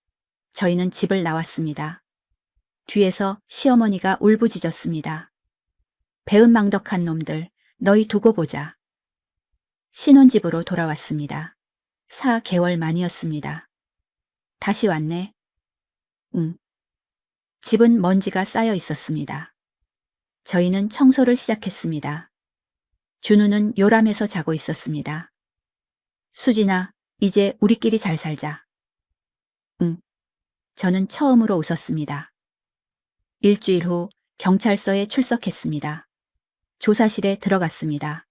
저희는 집을 나왔습니다. 뒤에서 시어머니가 울부짖었습니다. 배은망덕한 놈들, 너희 두고 보자. 신혼집으로 돌아왔습니다. 4개월 만이었습니다. 다시 왔네. 응. 집은 먼지가 쌓여 있었습니다. 저희는 청소를 시작했습니다. 준우는 요람해서 자고 있었습니다. 수진아, 이제 우리끼리 잘 살자. 응. 저는 처음으로 웃었습니다. 일주일 후 경찰서에 출석했습니다. 조사실에 들어갔습니다.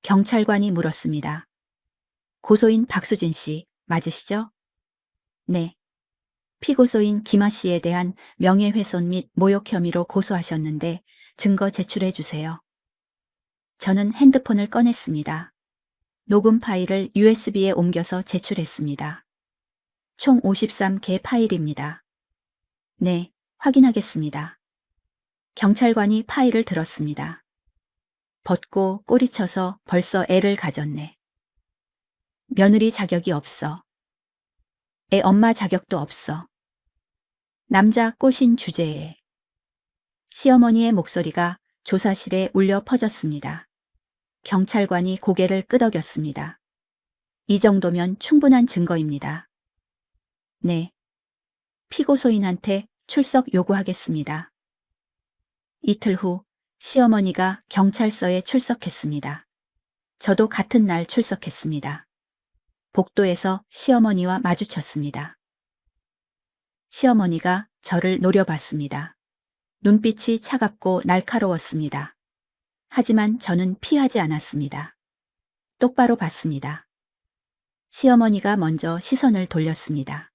경찰관이 물었습니다. 고소인 박수진 씨, 맞으시죠? 네. 피고소인 김아 씨에 대한 명예훼손 및 모욕 혐의로 고소하셨는데 증거 제출해 주세요. 저는 핸드폰을 꺼냈습니다. 녹음 파일을 USB에 옮겨서 제출했습니다. 총 53개 파일입니다. 네, 확인하겠습니다. 경찰관이 파일을 들었습니다. 벗고 꼬리쳐서 벌써 애를 가졌네. 며느리 자격이 없어. 애 엄마 자격도 없어. 남자 꼬신 주제에. 시어머니의 목소리가 조사실에 울려 퍼졌습니다. 경찰관이 고개를 끄덕였습니다. 이 정도면 충분한 증거입니다. 네. 피고소인한테 출석 요구하겠습니다. 이틀 후 시어머니가 경찰서에 출석했습니다. 저도 같은 날 출석했습니다. 복도에서 시어머니와 마주쳤습니다. 시어머니가 저를 노려봤습니다. 눈빛이 차갑고 날카로웠습니다. 하지만 저는 피하지 않았습니다. 똑바로 봤습니다. 시어머니가 먼저 시선을 돌렸습니다.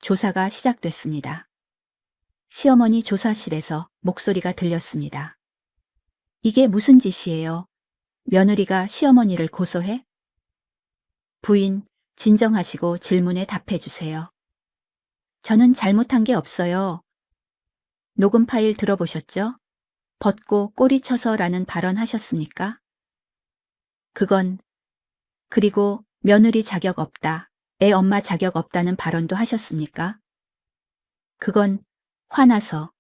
조사가 시작됐습니다. 시어머니 조사실에서 목소리가 들렸습니다. 이게 무슨 짓이에요? 며느리가 시어머니를 고소해? 부인, 진정하시고 질문에 답해 주세요. 저는 잘못한 게 없어요. 녹음 파일 들어보셨죠? 벗고 꼬리 쳐서라는 발언 하셨습니까? 그건, 그리고 며느리 자격 없다, 애 엄마 자격 없다는 발언도 하셨습니까? 그건 화나서.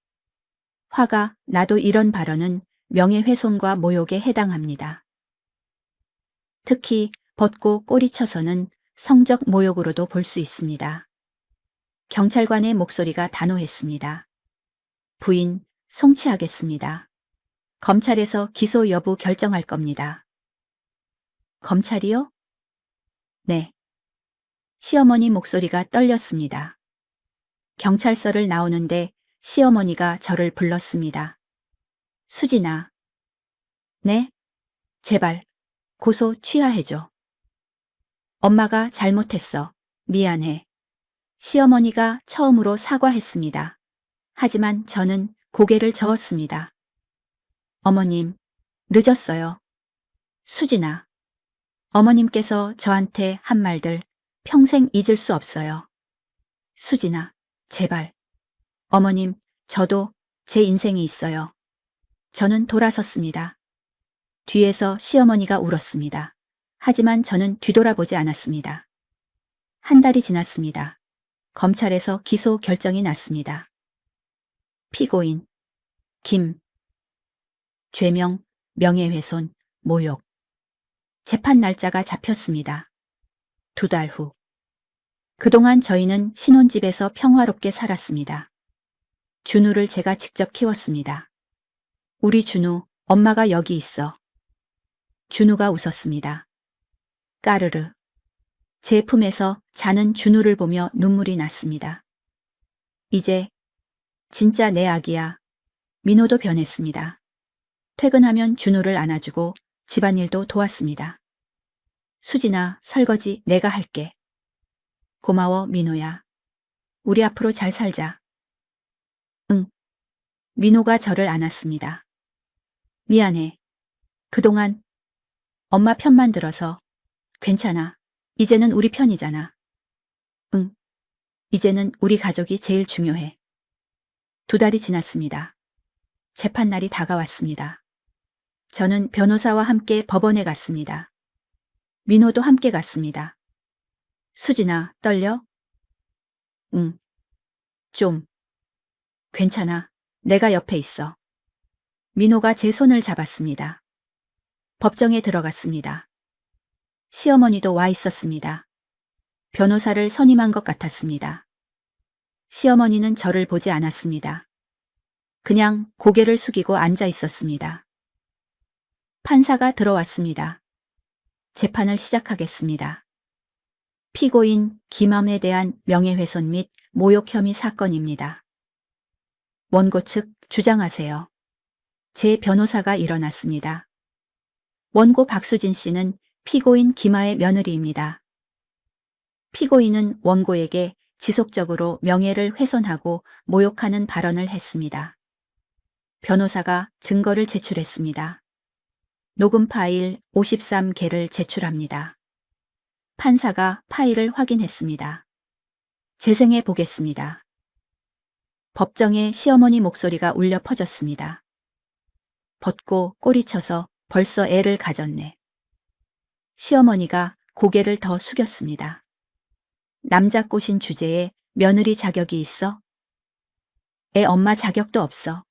화가 나도 이런 발언은 명예훼손과 모욕에 해당합니다. 특히 벗고 꼬리 쳐서는 성적 모욕으로도 볼 수 있습니다. 경찰관의 목소리가 단호했습니다. 부인, 송치하겠습니다. 검찰에서 기소 여부 결정할 겁니다. 검찰이요? 네. 시어머니 목소리가 떨렸습니다. 경찰서를 나오는데 시어머니가 저를 불렀습니다. 수진아. 네? 제발, 고소 취하해줘. 엄마가 잘못했어. 미안해. 시어머니가 처음으로 사과했습니다. 하지만 저는 고개를 저었습니다. 어머님, 늦었어요. 수진아. 어머님께서 저한테 한 말들 평생 잊을 수 없어요. 수진아, 제발. 어머님, 저도 제 인생이 있어요. 저는 돌아섰습니다. 뒤에서 시어머니가 울었습니다. 하지만 저는 뒤돌아보지 않았습니다. 한 달이 지났습니다. 검찰에서 기소 결정이 났습니다. 피고인, 김. 죄명, 명예훼손, 모욕. 재판 날짜가 잡혔습니다. 2달 후. 그동안 저희는 신혼집에서 평화롭게 살았습니다. 준우를 제가 직접 키웠습니다. 우리 준우, 엄마가 여기 있어. 준우가 웃었습니다. 까르르. 제 품에서 자는 준우를 보며 눈물이 났습니다. 이제 진짜 내 아기야. 민호도 변했습니다. 퇴근하면 준우를 안아주고 집안일도 도왔습니다. 수진아, 설거지 내가 할게. 고마워, 민호야. 우리 앞으로 잘 살자. 응. 민호가 저를 안았습니다. 미안해. 그동안 엄마 편만 들어서. 괜찮아. 이제는 우리 편이잖아. 응. 이제는 우리 가족이 제일 중요해. 2달이 지났습니다. 재판날이 다가왔습니다. 저는 변호사와 함께 법원에 갔습니다. 민호도 함께 갔습니다. 수진아, 떨려? 응. 좀. 괜찮아. 내가 옆에 있어. 민호가 제 손을 잡았습니다. 법정에 들어갔습니다. 시어머니도 와 있었습니다. 변호사를 선임한 것 같았습니다. 시어머니는 저를 보지 않았습니다. 그냥 고개를 숙이고 앉아 있었습니다. 판사가 들어왔습니다. 재판을 시작하겠습니다. 피고인 김함에 대한 명예훼손 및 모욕 혐의 사건입니다. 원고 측 주장하세요. 제 변호사가 일어났습니다. 원고 박수진 씨는 피고인 김하의 며느리입니다. 피고인은 원고에게 지속적으로 명예를 훼손하고 모욕하는 발언을 했습니다. 변호사가 증거를 제출했습니다. 녹음 파일 53개를 제출합니다. 판사가 파일을 확인했습니다. 재생해 보겠습니다. 법정에 시어머니 목소리가 울려 퍼졌습니다. 벗고 꼬리쳐서 벌써 애를 가졌네. 시어머니가 고개를 더 숙였습니다. 남자 꼬신 주제에 며느리 자격이 있어? 애 엄마 자격도 없어.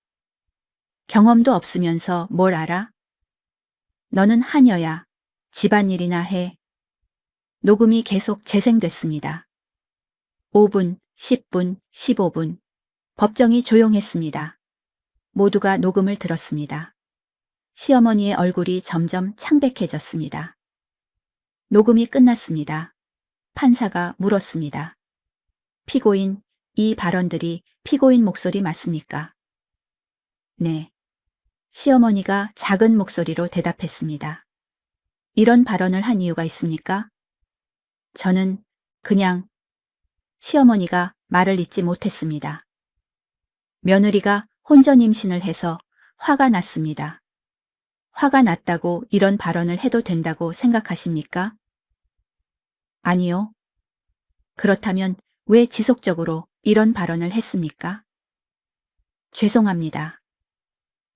경험도 없으면서 뭘 알아? 너는 하녀야. 집안일이나 해. 녹음이 계속 재생됐습니다. 5분, 10분, 15분. 법정이 조용했습니다. 모두가 녹음을 들었습니다. 시어머니의 얼굴이 점점 창백해졌습니다. 녹음이 끝났습니다. 판사가 물었습니다. 피고인, 이 발언들이 피고인 목소리 맞습니까? 네. 시어머니가 작은 목소리로 대답했습니다. 이런 발언을 한 이유가 있습니까? 저는 그냥 시어머니가 말을 잇지 못했습니다. 며느리가 혼전 임신을 해서 화가 났습니다. 화가 났다고 이런 발언을 해도 된다고 생각하십니까? 아니요. 그렇다면 왜 지속적으로 이런 발언을 했습니까? 죄송합니다.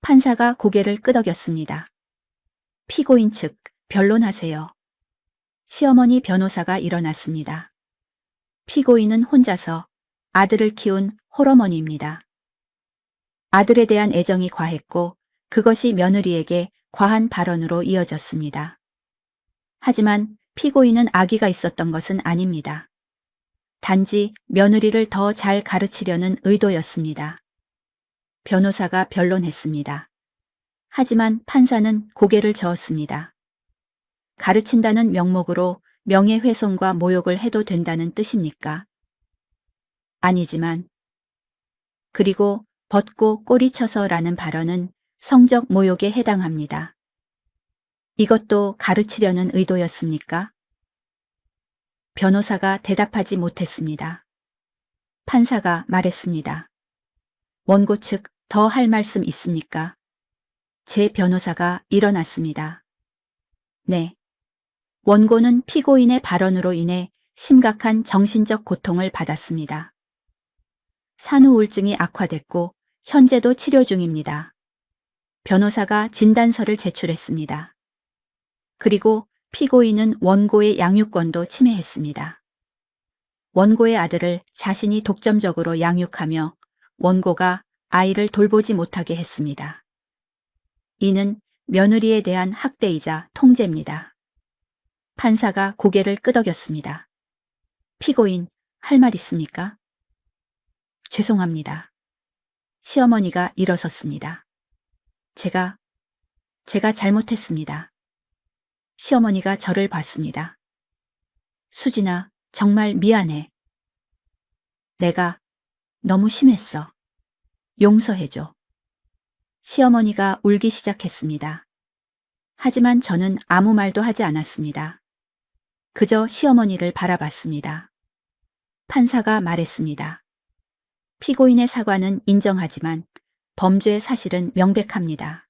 판사가 고개를 끄덕였습니다. 피고인 측, 변론하세요. 시어머니 변호사가 일어났습니다. 피고인은 혼자서 아들을 키운 홀어머니입니다. 아들에 대한 애정이 과했고 그것이 며느리에게 과한 발언으로 이어졌습니다. 하지만 피고인은 아기가 있었던 것은 아닙니다. 단지 며느리를 더 잘 가르치려는 의도였습니다. 변호사가 변론했습니다. 하지만 판사는 고개를 저었습니다. 가르친다는 명목으로 명예훼손과 모욕을 해도 된다는 뜻입니까? 아니지만 그리고 벗고 꼬리쳐서라는 발언은 성적 모욕에 해당합니다. 이것도 가르치려는 의도였습니까? 변호사가 대답하지 못했습니다. 판사가 말했습니다. 원고 측 더 할 말씀 있습니까? 제 변호사가 일어났습니다. 네. 원고는 피고인의 발언으로 인해 심각한 정신적 고통을 받았습니다. 산후우울증이 악화됐고 현재도 치료 중입니다. 변호사가 진단서를 제출했습니다. 그리고 피고인은 원고의 양육권도 침해했습니다. 원고의 아들을 자신이 독점적으로 양육하며 원고가 아이를 돌보지 못하게 했습니다. 이는 며느리에 대한 학대이자 통제입니다. 판사가 고개를 끄덕였습니다. 피고인, 할 말 있습니까? 죄송합니다. 시어머니가 일어섰습니다. 제가 잘못했습니다. 시어머니가 저를 봤습니다. 수진아, 정말 미안해. 내가 너무 심했어. 용서해줘. 시어머니가 울기 시작했습니다. 하지만 저는 아무 말도 하지 않았습니다. 그저 시어머니를 바라봤습니다. 판사가 말했습니다. 피고인의 사과는 인정하지만 범죄의 사실은 명백합니다.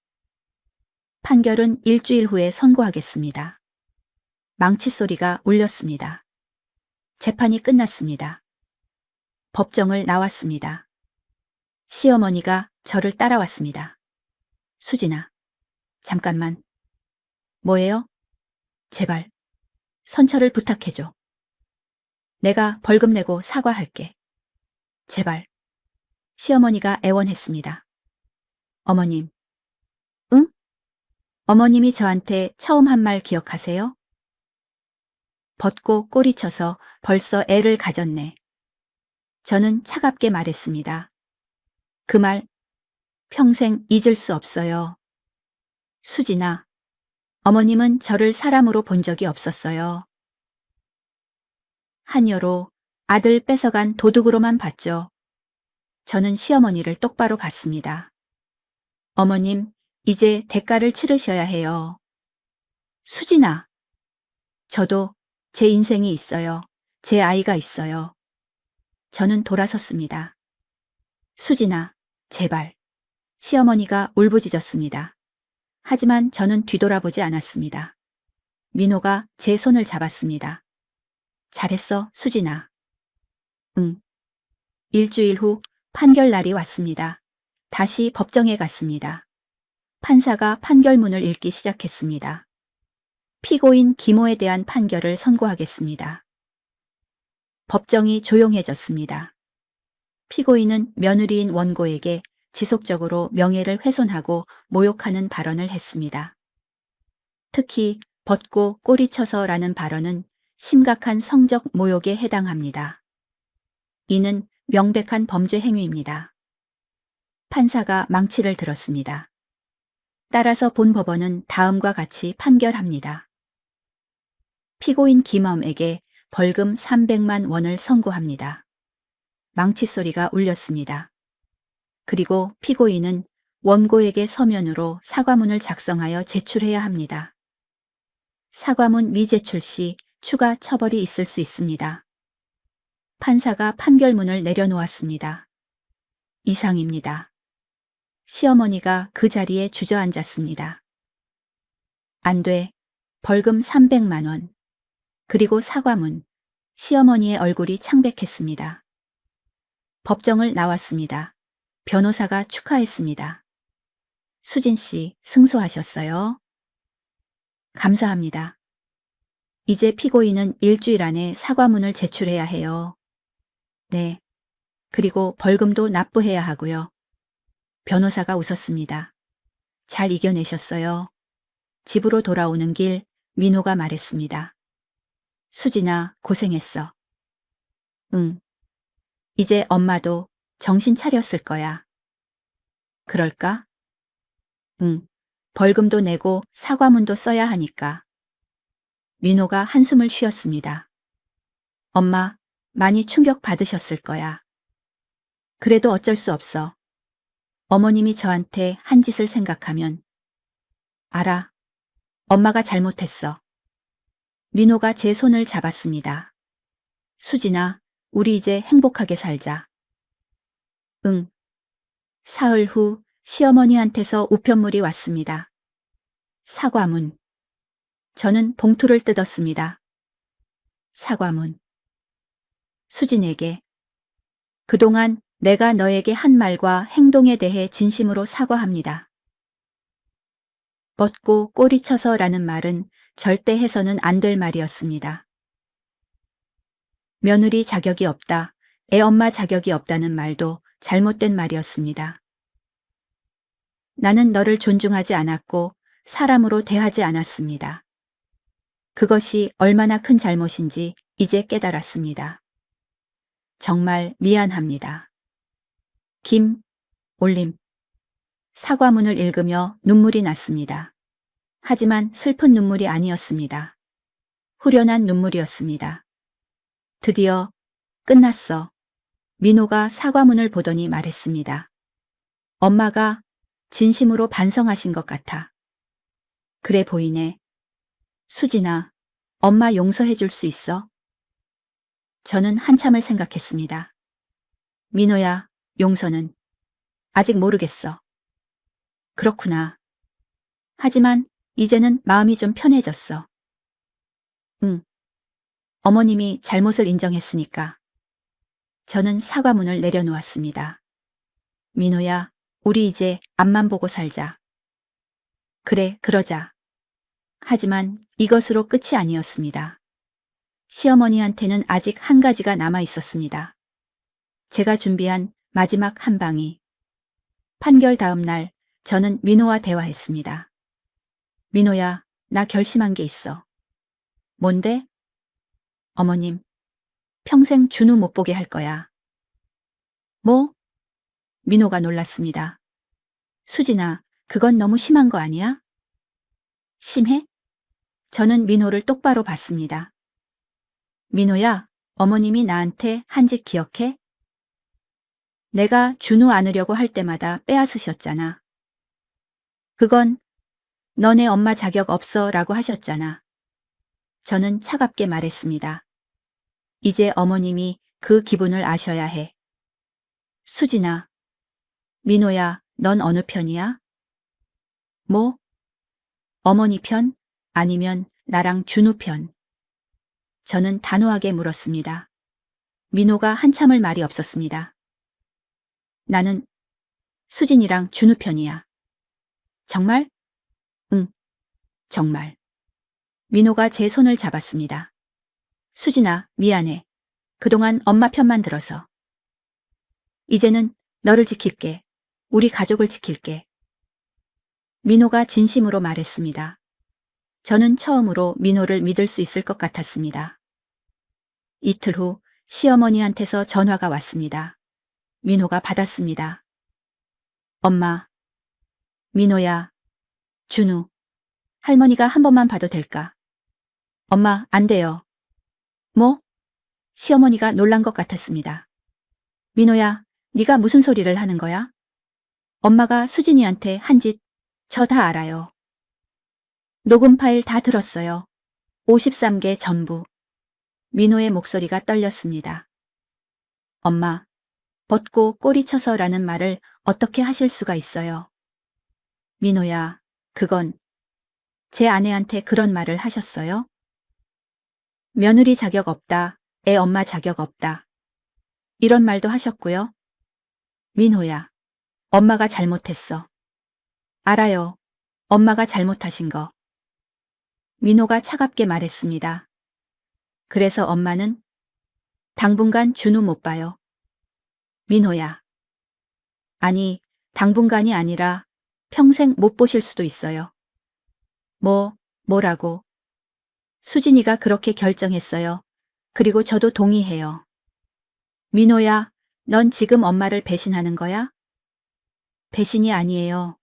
판결은 일주일 후에 선고하겠습니다. 망치 소리가 울렸습니다. 재판이 끝났습니다. 법정을 나왔습니다. 시어머니가 저를 따라왔습니다. 수진아, 잠깐만. 뭐예요? 제발, 선처를 부탁해줘. 내가 벌금 내고 사과할게. 제발. 시어머니가 애원했습니다. 어머님. 응? 어머님이 저한테 처음 한 말 기억하세요? 벗고 꼬리쳐서 벌써 애를 가졌네. 저는 차갑게 말했습니다. 그 말 평생 잊을 수 없어요. 수진아, 어머님은 저를 사람으로 본 적이 없었어요. 한여로 아들 뺏어간 도둑으로만 봤죠. 저는 시어머니를 똑바로 봤습니다. 어머님, 이제 대가를 치르셔야 해요. 수진아, 저도 제 인생이 있어요. 제 아이가 있어요. 저는 돌아섰습니다. 수진아, 제발. 시어머니가 울부짖었습니다. 하지만 저는 뒤돌아보지 않았습니다. 민호가 제 손을 잡았습니다. 잘했어, 수진아. 응. 일주일 후 판결 날이 왔습니다. 다시 법정에 갔습니다. 판사가 판결문을 읽기 시작했습니다. 피고인 김호에 대한 판결을 선고하겠습니다. 법정이 조용해졌습니다. 피고인은 며느리인 원고에게 지속적으로 명예를 훼손하고 모욕하는 발언을 했습니다. 특히 벗고 꼬리쳐서라는 발언은 심각한 성적 모욕에 해당합니다. 이는 명백한 범죄 행위입니다. 판사가 망치를 들었습니다. 따라서 본 법원은 다음과 같이 판결합니다. 피고인 김엄에게 벌금 300만 원을 선고합니다. 망치 소리가 울렸습니다. 그리고 피고인은 원고에게 서면으로 사과문을 작성하여 제출해야 합니다. 사과문 미제출 시 추가 처벌이 있을 수 있습니다. 판사가 판결문을 내려놓았습니다. 이상입니다. 시어머니가 그 자리에 주저앉았습니다. 안 돼. 벌금 300만 원. 그리고 사과문 시어머니의 얼굴이 창백했습니다. 법정을 나왔습니다. 변호사가 축하했습니다. 수진 씨, 승소하셨어요? 감사합니다. 이제 피고인은 일주일 안에 사과문을 제출해야 해요. 네. 그리고 벌금도 납부해야 하고요. 변호사가 웃었습니다. 잘 이겨내셨어요. 집으로 돌아오는 길 민호가 말했습니다. 수진아, 고생했어. 응. 이제 엄마도 정신 차렸을 거야. 그럴까? 응. 벌금도 내고 사과문도 써야 하니까. 민호가 한숨을 쉬었습니다. 엄마, 많이 충격 받으셨을 거야. 그래도 어쩔 수 없어. 어머님이 저한테 한 짓을 생각하면. 알아. 엄마가 잘못했어. 민호가 제 손을 잡았습니다. 수진아, 우리 이제 행복하게 살자. 응. 사흘 후 시어머니한테서 우편물이 왔습니다. 사과문. 저는 봉투를 뜯었습니다. 사과문. 수진에게. 그동안 내가 너에게 한 말과 행동에 대해 진심으로 사과합니다. 뻗고 꼬리쳐서라는 말은 절대 해서는 안 될 말이었습니다. 며느리 자격이 없다, 애엄마 자격이 없다는 말도 잘못된 말이었습니다. 나는 너를 존중하지 않았고 사람으로 대하지 않았습니다. 그것이 얼마나 큰 잘못인지 이제 깨달았습니다. 정말 미안합니다. 김, 올림. 사과문을 읽으며 눈물이 났습니다. 하지만 슬픈 눈물이 아니었습니다. 후련한 눈물이었습니다. 드디어 끝났어. 민호가 사과문을 보더니 말했습니다. 엄마가 진심으로 반성하신 것 같아. 그래 보이네. 수진아, 엄마 용서해 줄 수 있어? 저는 한참을 생각했습니다. 민호야, 용서는 아직 모르겠어. 그렇구나. 하지만 이제는 마음이 좀 편해졌어. 응. 어머님이 잘못을 인정했으니까. 저는 사과문을 내려놓았습니다. 민호야, 우리 이제 앞만 보고 살자. 그래, 그러자. 하지만 이것으로 끝이 아니었습니다. 시어머니한테는 아직 한 가지가 남아 있었습니다. 제가 준비한 마지막 한 방이. 판결 다음 날 저는 민호와 대화했습니다. 민호야, 나 결심한 게 있어. 뭔데? 어머님, 평생 준우 못 보게 할 거야. 뭐? 민호가 놀랐습니다. 수진아, 그건 너무 심한 거 아니야? 심해? 저는 민호를 똑바로 봤습니다. 민호야, 어머님이 나한테 한 짓 기억해? 내가 준우 안으려고 할 때마다 빼앗으셨잖아. 그건 너네 엄마 자격 없어 라고 하셨잖아. 저는 차갑게 말했습니다. 이제 어머님이 그 기분을 아셔야 해. 수진아. 민호야, 넌 어느 편이야? 뭐? 어머니 편? 아니면 나랑 준우 편? 저는 단호하게 물었습니다. 민호가 한참을 말이 없었습니다. 나는 수진이랑 준우 편이야. 정말? 응, 정말. 민호가 제 손을 잡았습니다. 수진아, 미안해. 그동안 엄마 편만 들어서. 이제는 너를 지킬게. 우리 가족을 지킬게. 민호가 진심으로 말했습니다. 저는 처음으로 민호를 믿을 수 있을 것 같았습니다. 이틀 후 시어머니한테서 전화가 왔습니다. 민호가 받았습니다. 엄마. 민호야. 준우. 할머니가 한 번만 봐도 될까? 엄마, 안 돼요. 뭐? 시어머니가 놀란 것 같았습니다. 민호야, 네가 무슨 소리를 하는 거야? 엄마가 수진이한테 한 짓, 저 다 알아요. 녹음 파일 다 들었어요. 53개 전부. 민호의 목소리가 떨렸습니다. 엄마, 벗고 꼬리쳐서라는 말을 어떻게 하실 수가 있어요? 민호야, 그건 제 아내한테 그런 말을 하셨어요? 며느리 자격 없다, 애 엄마 자격 없다. 이런 말도 하셨고요. 민호야, 엄마가 잘못했어. 알아요. 엄마가 잘못하신 거. 민호가 차갑게 말했습니다. 그래서 엄마는 당분간 준우 못 봐요. 민호야. 아니, 당분간이 아니라 평생 못 보실 수도 있어요. 뭐라고? 수진이가 그렇게 결정했어요. 그리고 저도 동의해요. 민호야, 넌 지금 엄마를 배신하는 거야? 배신이 아니에요.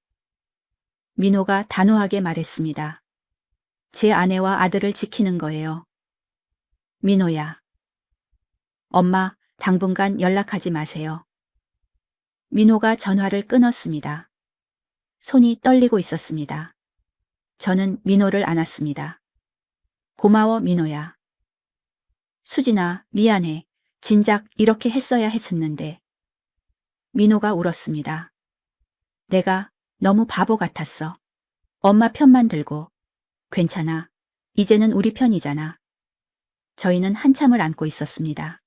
민호가 단호하게 말했습니다. 제 아내와 아들을 지키는 거예요. 민호야. 엄마, 당분간 연락하지 마세요. 민호가 전화를 끊었습니다. 손이 떨리고 있었습니다. 저는 민호를 안았습니다. 고마워, 민호야. 수진아, 미안해. 진작 이렇게 했어야 했었는데. 민호가 울었습니다. 내가 너무 바보 같았어. 엄마 편만 들고. 괜찮아. 이제는 우리 편이잖아. 저희는 한참을 안고 있었습니다.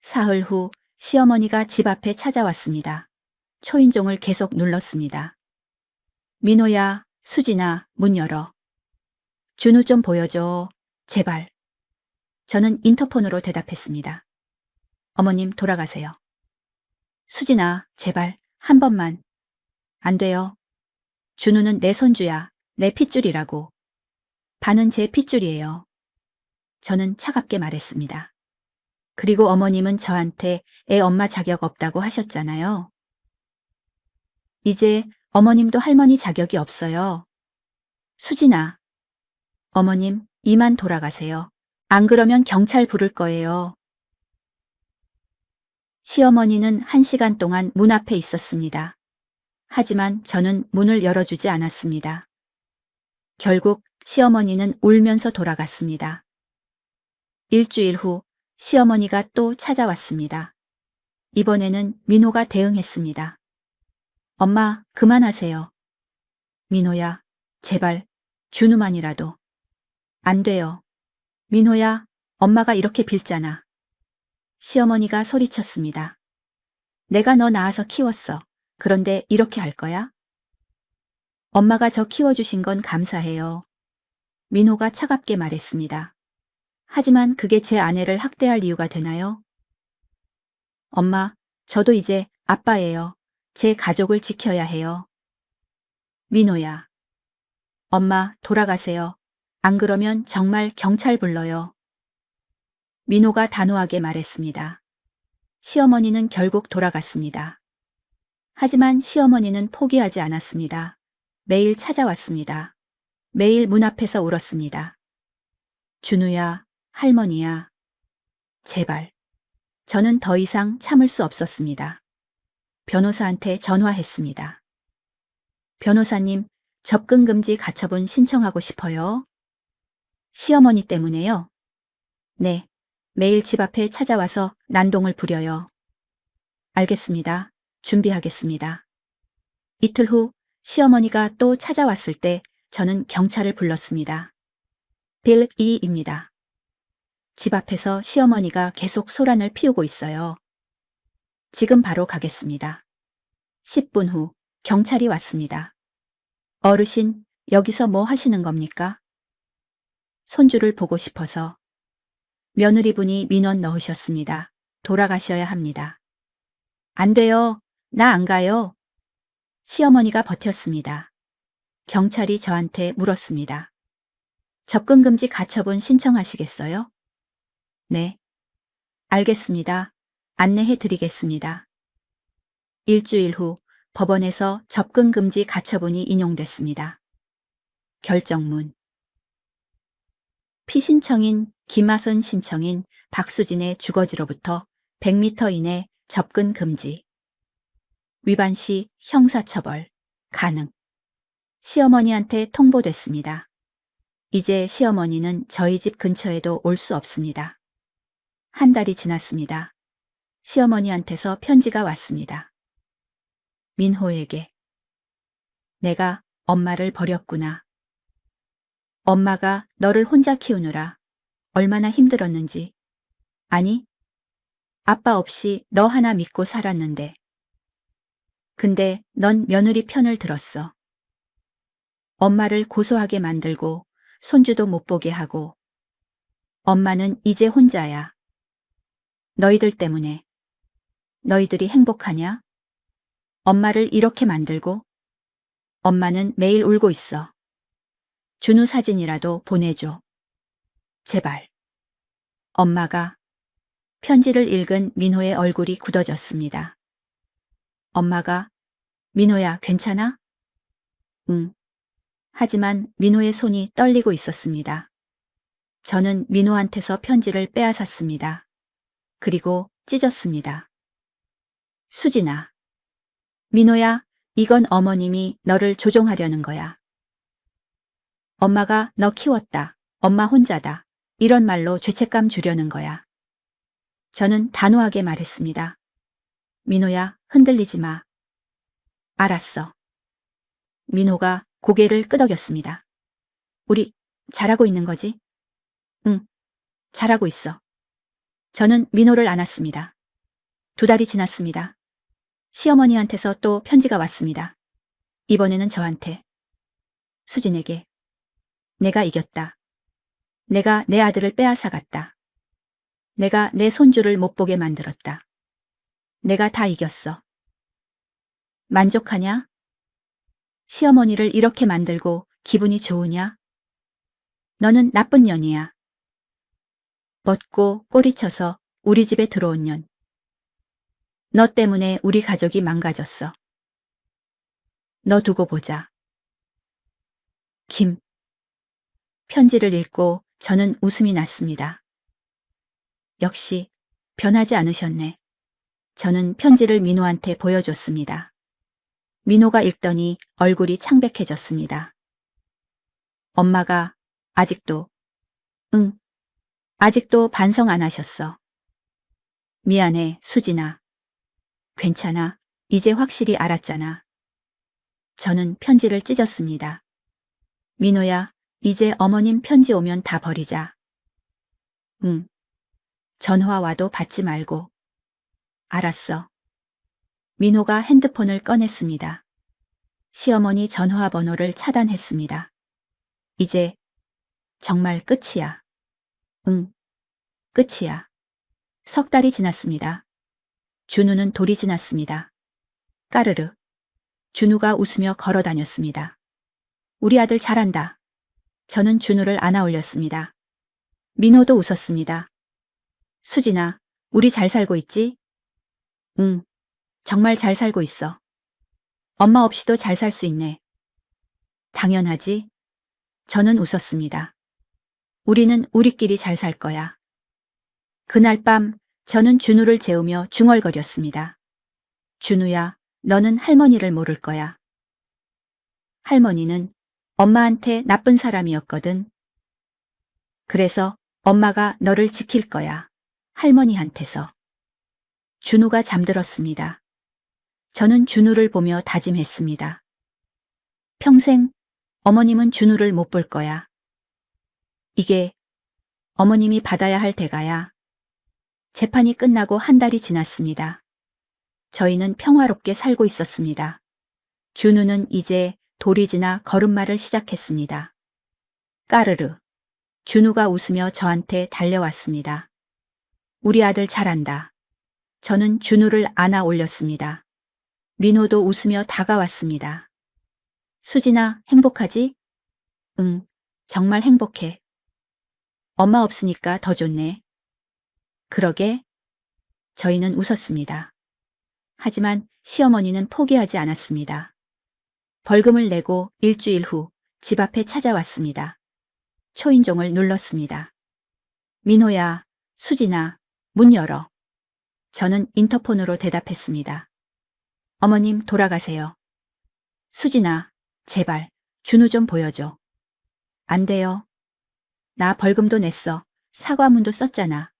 사흘 후 시어머니가 집 앞에 찾아왔습니다. 초인종을 계속 눌렀습니다. 민호야, 수진아, 문 열어. 준우 좀 보여줘. 제발. 저는 인터폰으로 대답했습니다. 어머님 돌아가세요. 수진아, 제발 한 번만. 안 돼요. 준우는 내 손주야. 내 핏줄이라고. 반은 제 핏줄이에요. 저는 차갑게 말했습니다. 그리고 어머님은 저한테 애 엄마 자격 없다고 하셨잖아요. 이제 어머님도 할머니 자격이 없어요. 수진아. 어머님, 이만 돌아가세요. 안 그러면 경찰 부를 거예요. 시어머니는 1시간 동안 문 앞에 있었습니다. 하지만 저는 문을 열어주지 않았습니다. 결국 시어머니는 울면서 돌아갔습니다. 일주일 후 시어머니가 또 찾아왔습니다. 이번에는 민호가 대응했습니다. 엄마, 그만하세요. 민호야, 제발, 준우만이라도. 안 돼요. 민호야, 엄마가 이렇게 빌잖아. 시어머니가 소리쳤습니다. 내가 너 낳아서 키웠어. 그런데 이렇게 할 거야? 엄마가 저 키워주신 건 감사해요. 민호가 차갑게 말했습니다. 하지만 그게 제 아내를 학대할 이유가 되나요? 엄마, 저도 이제 아빠예요. 제 가족을 지켜야 해요. 민호야. 엄마, 돌아가세요. 안 그러면 정말 경찰 불러요. 민호가 단호하게 말했습니다. 시어머니는 결국 돌아갔습니다. 하지만 시어머니는 포기하지 않았습니다. 매일 찾아왔습니다. 매일 문 앞에서 울었습니다. 준우야, 할머니야. 제발. 저는 더 이상 참을 수 없었습니다. 변호사한테 전화했습니다. 변호사님, 접근금지 가처분 신청하고 싶어요. 시어머니 때문에요? 네. 매일 집 앞에 찾아와서 난동을 부려요. 알겠습니다. 준비하겠습니다. 이틀 후 시어머니가 또 찾아왔을 때 저는 경찰을 불렀습니다. 빌 이입니다. 집 앞에서 시어머니가 계속 소란을 피우고 있어요. 지금 바로 가겠습니다. 10분 후 경찰이 왔습니다. 어르신, 여기서 뭐 하시는 겁니까? 손주를 보고 싶어서. 며느리분이 민원 넣으셨습니다. 돌아가셔야 합니다. 안 돼요. 나 안 가요. 시어머니가 버텼습니다. 경찰이 저한테 물었습니다. 접근금지 가처분 신청하시겠어요? 네. 알겠습니다. 안내해 드리겠습니다. 일주일 후 법원에서 접근금지 가처분이 인용됐습니다. 결정문. 피신청인 김하선 신청인 박수진의 주거지로부터 100m 이내 접근 금지. 위반 시 형사처벌 가능. 시어머니한테 통보됐습니다. 이제 시어머니는 저희 집 근처에도 올 수 없습니다. 한 달이 지났습니다. 시어머니한테서 편지가 왔습니다. 민호에게. 내가 엄마를 버렸구나. 엄마가 너를 혼자 키우느라 얼마나 힘들었는지 아니, 아빠 없이 너 하나 믿고 살았는데. 근데 넌 며느리 편을 들었어. 엄마를 고소하게 만들고 손주도 못 보게 하고. 엄마는 이제 혼자야. 너희들 때문에. 너희들이 행복하냐? 엄마를 이렇게 만들고. 엄마는 매일 울고 있어. 준우 사진이라도 보내줘. 제발. 엄마가. 편지를 읽은 민호의 얼굴이 굳어졌습니다. 엄마가, 민호야, 괜찮아? 응. 하지만 민호의 손이 떨리고 있었습니다. 저는 민호한테서 편지를 빼앗았습니다. 그리고 찢었습니다. 수진아. 민호야, 이건 어머님이 너를 조종하려는 거야. 엄마가 너 키웠다. 엄마 혼자다. 이런 말로 죄책감 주려는 거야. 저는 단호하게 말했습니다. 민호야, 흔들리지 마. 알았어. 민호가 고개를 끄덕였습니다. 우리 잘하고 있는 거지? 응, 잘하고 있어. 저는 민호를 안았습니다. 2달이 지났습니다. 시어머니한테서 또 편지가 왔습니다. 이번에는 저한테. 수진에게. 내가 이겼다. 내가 내 아들을 빼앗아갔다. 내가 내 손주를 못 보게 만들었다. 내가 다 이겼어. 만족하냐? 시어머니를 이렇게 만들고 기분이 좋으냐? 너는 나쁜 년이야. 멋고 꼬리쳐서 우리 집에 들어온 년. 너 때문에 우리 가족이 망가졌어. 너 두고 보자. 김. 편지를 읽고 저는 웃음이 났습니다. 역시 변하지 않으셨네. 저는 편지를 민호한테 보여줬습니다. 민호가 읽더니 얼굴이 창백해졌습니다. 엄마가 아직도, 응, 아직도 반성 안 하셨어. 미안해, 수진아. 괜찮아. 이제 확실히 알았잖아. 저는 편지를 찢었습니다. 민호야, 이제 어머님 편지 오면 다 버리자. 응. 전화 와도 받지 말고. 알았어. 민호가 핸드폰을 꺼냈습니다. 시어머니 전화번호를 차단했습니다. 이제 정말 끝이야. 응, 끝이야. 3달이 지났습니다. 준우는 돌이 지났습니다. 까르르. 준우가 웃으며 걸어 다녔습니다. 우리 아들 잘한다. 저는 준우를 안아 올렸습니다. 민호도 웃었습니다. 수진아, 우리 잘 살고 있지? 응, 정말 잘 살고 있어. 엄마 없이도 잘 살 수 있네. 당연하지. 저는 웃었습니다. 우리는 우리끼리 잘 살 거야. 그날 밤 저는 준우를 재우며 중얼거렸습니다. 준우야, 너는 할머니를 모를 거야. 할머니는 엄마한테 나쁜 사람이었거든. 그래서 엄마가 너를 지킬 거야. 할머니한테서. 준우가 잠들었습니다. 저는 준우를 보며 다짐했습니다. 평생 어머님은 준우를 못 볼 거야. 이게 어머님이 받아야 할 대가야. 재판이 끝나고 1달이 지났습니다. 저희는 평화롭게 살고 있었습니다. 준우는 이제 돌이 지나 걸음마를 시작했습니다. 까르르. 준우가 웃으며 저한테 달려왔습니다. 우리 아들 잘한다. 저는 준우를 안아 올렸습니다. 민호도 웃으며 다가왔습니다. 수진아, 행복하지? 응, 정말 행복해. 엄마 없으니까 더 좋네. 그러게. 저희는 웃었습니다. 하지만 시어머니는 포기하지 않았습니다. 벌금을 내고 일주일 후 집 앞에 찾아왔습니다. 초인종을 눌렀습니다. 민호야, 수진아, 문 열어. 저는 인터폰으로 대답했습니다. 어머님 돌아가세요. 수진아, 제발 준우 좀 보여줘. 안 돼요. 나 벌금도 냈어. 사과문도 썼잖아.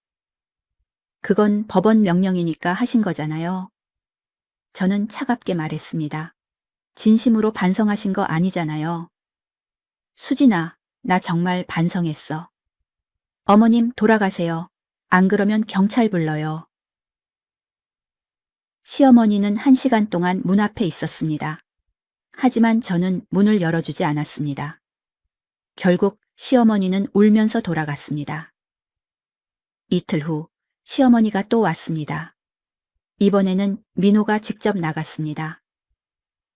그건 법원 명령이니까 하신 거잖아요. 저는 차갑게 말했습니다. 진심으로 반성하신 거 아니잖아요. 수진아, 나 정말 반성했어. 어머님 돌아가세요. 안 그러면 경찰 불러요. 시어머니는 1시간 동안 문 앞에 있었습니다. 하지만 저는 문을 열어주지 않았습니다. 결국 시어머니는 울면서 돌아갔습니다. 이틀 후 시어머니가 또 왔습니다. 이번에는 민호가 직접 나갔습니다.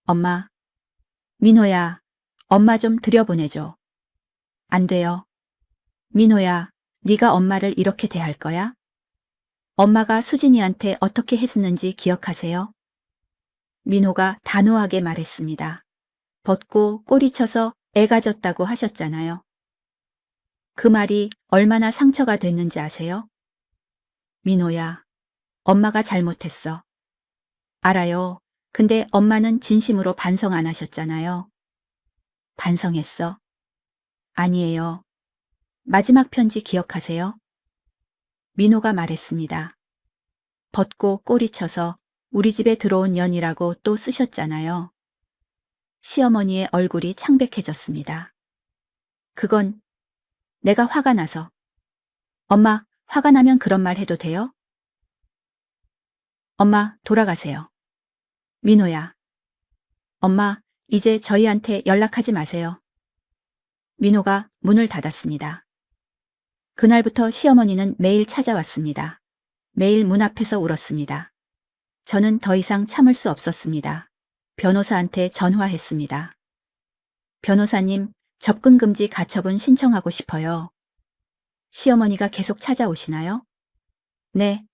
엄마, 민호야, 엄마 좀 들여보내줘. 안 돼요. 민호야, 네가 엄마를 이렇게 대할 거야? 엄마가 수진이한테 어떻게 했었는지 기억하세요? 민호가 단호하게 말했습니다. 벗고 꼬리쳐서 애가 졌다고 하셨잖아요. 그 말이 얼마나 상처가 됐는지 아세요? 민호야, 엄마가 잘못했어. 알아요. 근데 엄마는 진심으로 반성 안 하셨잖아요. 반성했어. 아니에요. 마지막 편지 기억하세요? 민호가 말했습니다. 벗고 꼬리쳐서 우리 집에 들어온 년이라고 또 쓰셨잖아요. 시어머니의 얼굴이 창백해졌습니다. 그건 내가 화가 나서. 엄마, 화가 나면 그런 말 해도 돼요? 엄마, 돌아가세요. 민호야. 엄마, 이제 저희한테 연락하지 마세요. 민호가 문을 닫았습니다. 그날부터 시어머니는 매일 찾아왔습니다. 매일 문 앞에서 울었습니다. 저는 더 이상 참을 수 없었습니다. 변호사한테 전화했습니다. 변호사님, 접근금지 가처분 신청하고 싶어요. 시어머니가 계속 찾아오시나요? 네.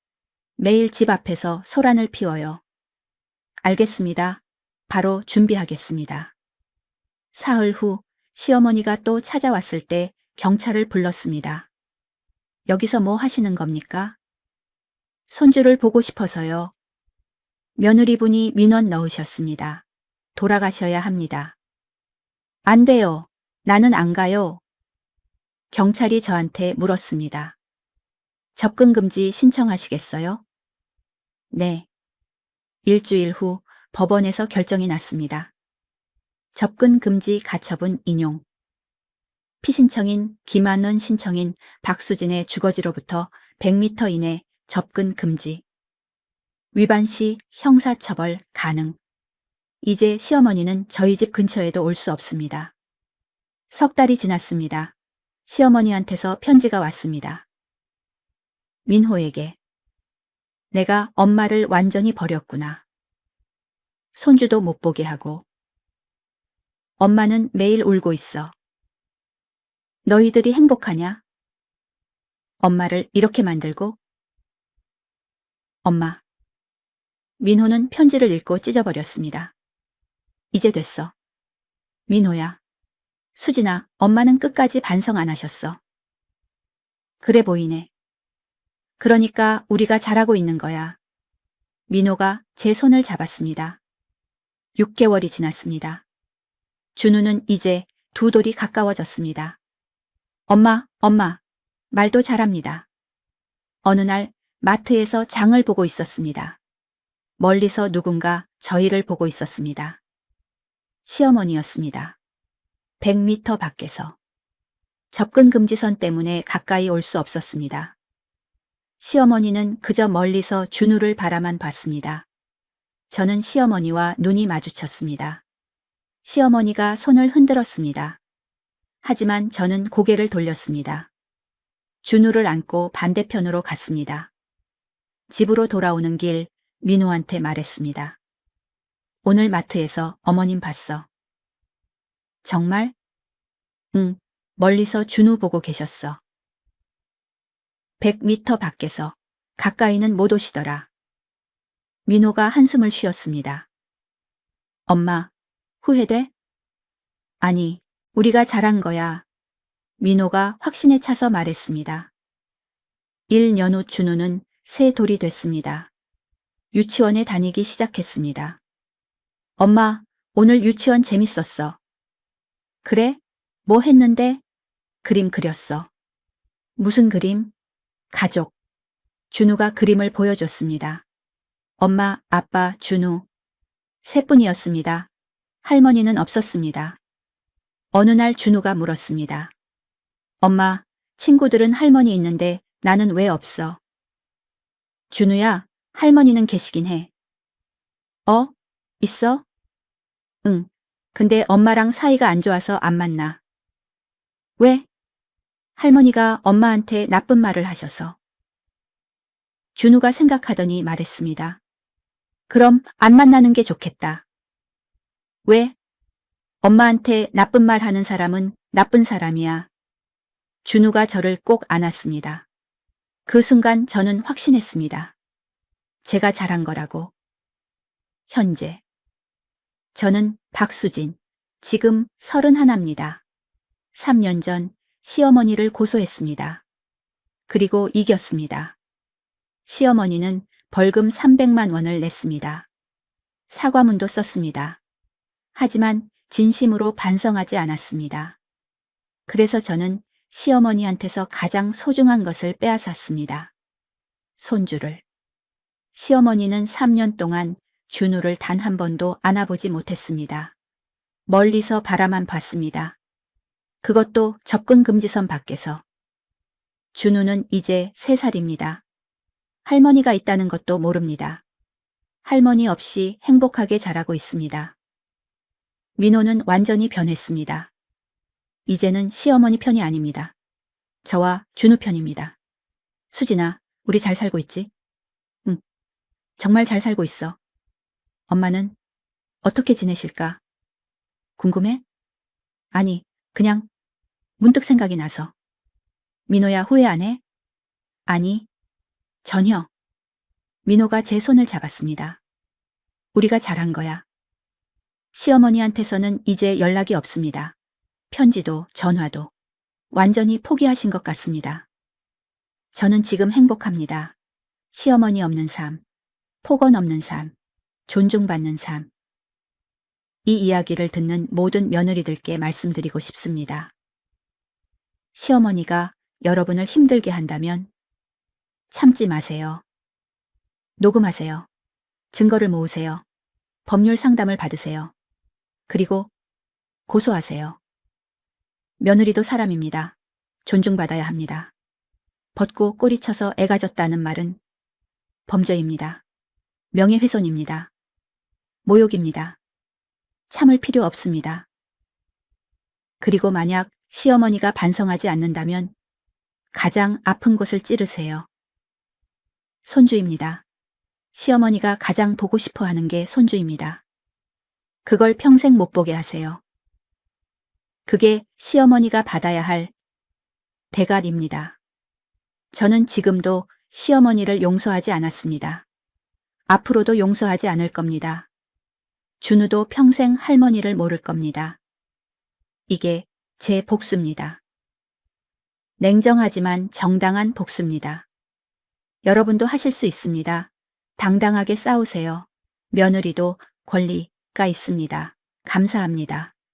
매일 집 앞에서 소란을 피워요. 알겠습니다. 바로 준비하겠습니다. 사흘 후 시어머니가 또 찾아왔을 때 경찰을 불렀습니다. 여기서 뭐 하시는 겁니까? 손주를 보고 싶어서요. 며느리분이 민원 넣으셨습니다. 돌아가셔야 합니다. 안 돼요. 나는 안 가요. 경찰이 저한테 물었습니다. 접근금지 신청하시겠어요? 네. 일주일 후 법원에서 결정이 났습니다. 접근금지 가처분 인용. 피신청인 김한원 신청인 박수진의 주거지로부터 100m 이내 접근 금지. 위반 시 형사처벌 가능. 이제 시어머니는 저희 집 근처에도 올 수 없습니다. 석 달이 지났습니다. 시어머니한테서 편지가 왔습니다. 민호에게. 내가 엄마를 완전히 버렸구나. 손주도 못 보게 하고. 엄마는 매일 울고 있어. 너희들이 행복하냐? 엄마를 이렇게 만들고? 엄마. 민호는 편지를 읽고 찢어버렸습니다. 이제 됐어. 민호야. 수진아, 엄마는 끝까지 반성 안 하셨어. 그래 보이네. 그러니까 우리가 잘하고 있는 거야. 민호가 제 손을 잡았습니다. 6개월이 지났습니다. 준우는 이제 두 돌이 가까워졌습니다. 엄마, 엄마, 말도 잘합니다. 어느 날 마트에서 장을 보고 있었습니다. 멀리서 누군가 저희를 보고 있었습니다. 시어머니였습니다. 100m 밖에서. 접근금지선 때문에 가까이 올 수 없었습니다. 시어머니는 그저 멀리서 준우를 바라만 봤습니다. 저는 시어머니와 눈이 마주쳤습니다. 시어머니가 손을 흔들었습니다. 하지만 저는 고개를 돌렸습니다. 준우를 안고 반대편으로 갔습니다. 집으로 돌아오는 길 민호한테 말했습니다. 오늘 마트에서 어머님 봤어. 정말? 응, 멀리서 준우 보고 계셨어. 100m 밖에서. 가까이는 못 오시더라. 민호가 한숨을 쉬었습니다. 엄마, 후회돼? 아니, 우리가 잘한 거야. 민호가 확신에 차서 말했습니다. 1년 후 준우는 새 돌이 됐습니다. 유치원에 다니기 시작했습니다. 엄마, 오늘 유치원 재밌었어. 그래? 뭐 했는데? 그림 그렸어. 무슨 그림? 가족. 준우가 그림을 보여줬습니다. 엄마, 아빠, 준우. 세 분이었습니다. 할머니는 없었습니다. 어느 날 준우가 물었습니다. 엄마, 친구들은 할머니 있는데 나는 왜 없어? 준우야, 할머니는 계시긴 해. 어? 있어? 응. 근데 엄마랑 사이가 안 좋아서 안 만나. 왜? 할머니가 엄마한테 나쁜 말을 하셔서. 준우가 생각하더니 말했습니다. 그럼 안 만나는 게 좋겠다. 왜? 엄마한테 나쁜 말 하는 사람은 나쁜 사람이야. 준우가 저를 꼭 안았습니다. 그 순간 저는 확신했습니다. 제가 잘한 거라고. 현재. 저는 박수진. 지금 31입니다. 3년 전 시어머니를 고소했습니다. 그리고 이겼습니다. 시어머니는 벌금 300만 원을 냈습니다. 사과문도 썼습니다. 하지만 진심으로 반성하지 않았습니다. 그래서 저는 시어머니한테서 가장 소중한 것을 빼앗았습니다. 손주를. 시어머니는 3년 동안 준우를 단 한 번도 안아보지 못했습니다. 멀리서 바라만 봤습니다. 그것도 접근 금지선 밖에서. 준우는 이제 3살입니다. 할머니가 있다는 것도 모릅니다. 할머니 없이 행복하게 자라고 있습니다. 민호는 완전히 변했습니다. 이제는 시어머니 편이 아닙니다. 저와 준우 편입니다. 수진아, 우리 잘 살고 있지? 응, 정말 잘 살고 있어. 엄마는 어떻게 지내실까? 궁금해? 아니, 그냥 문득 생각이 나서. 민호야, 후회 안 해? 아니, 전혀. 민호가 제 손을 잡았습니다. 우리가 잘한 거야. 시어머니한테서는 이제 연락이 없습니다. 편지도 전화도. 완전히 포기하신 것 같습니다. 저는 지금 행복합니다. 시어머니 없는 삶, 폭언 없는 삶, 존중받는 삶. 이 이야기를 듣는 모든 며느리들께 말씀드리고 싶습니다. 시어머니가 여러분을 힘들게 한다면 참지 마세요. 녹음하세요. 증거를 모으세요. 법률 상담을 받으세요. 그리고 고소하세요. 며느리도 사람입니다. 존중받아야 합니다. 벗고 꼬리쳐서 애가 졌다는 말은 범죄입니다. 명예훼손입니다. 모욕입니다. 참을 필요 없습니다. 그리고 만약 시어머니가 반성하지 않는다면 가장 아픈 곳을 찌르세요. 손주입니다. 시어머니가 가장 보고 싶어 하는 게 손주입니다. 그걸 평생 못 보게 하세요. 그게 시어머니가 받아야 할 대가입니다. 저는 지금도 시어머니를 용서하지 않았습니다. 앞으로도 용서하지 않을 겁니다. 준우도 평생 할머니를 모를 겁니다. 이게 제 복수입니다. 냉정하지만 정당한 복수입니다. 여러분도 하실 수 있습니다. 당당하게 싸우세요. 며느리도 권리가 있습니다. 감사합니다.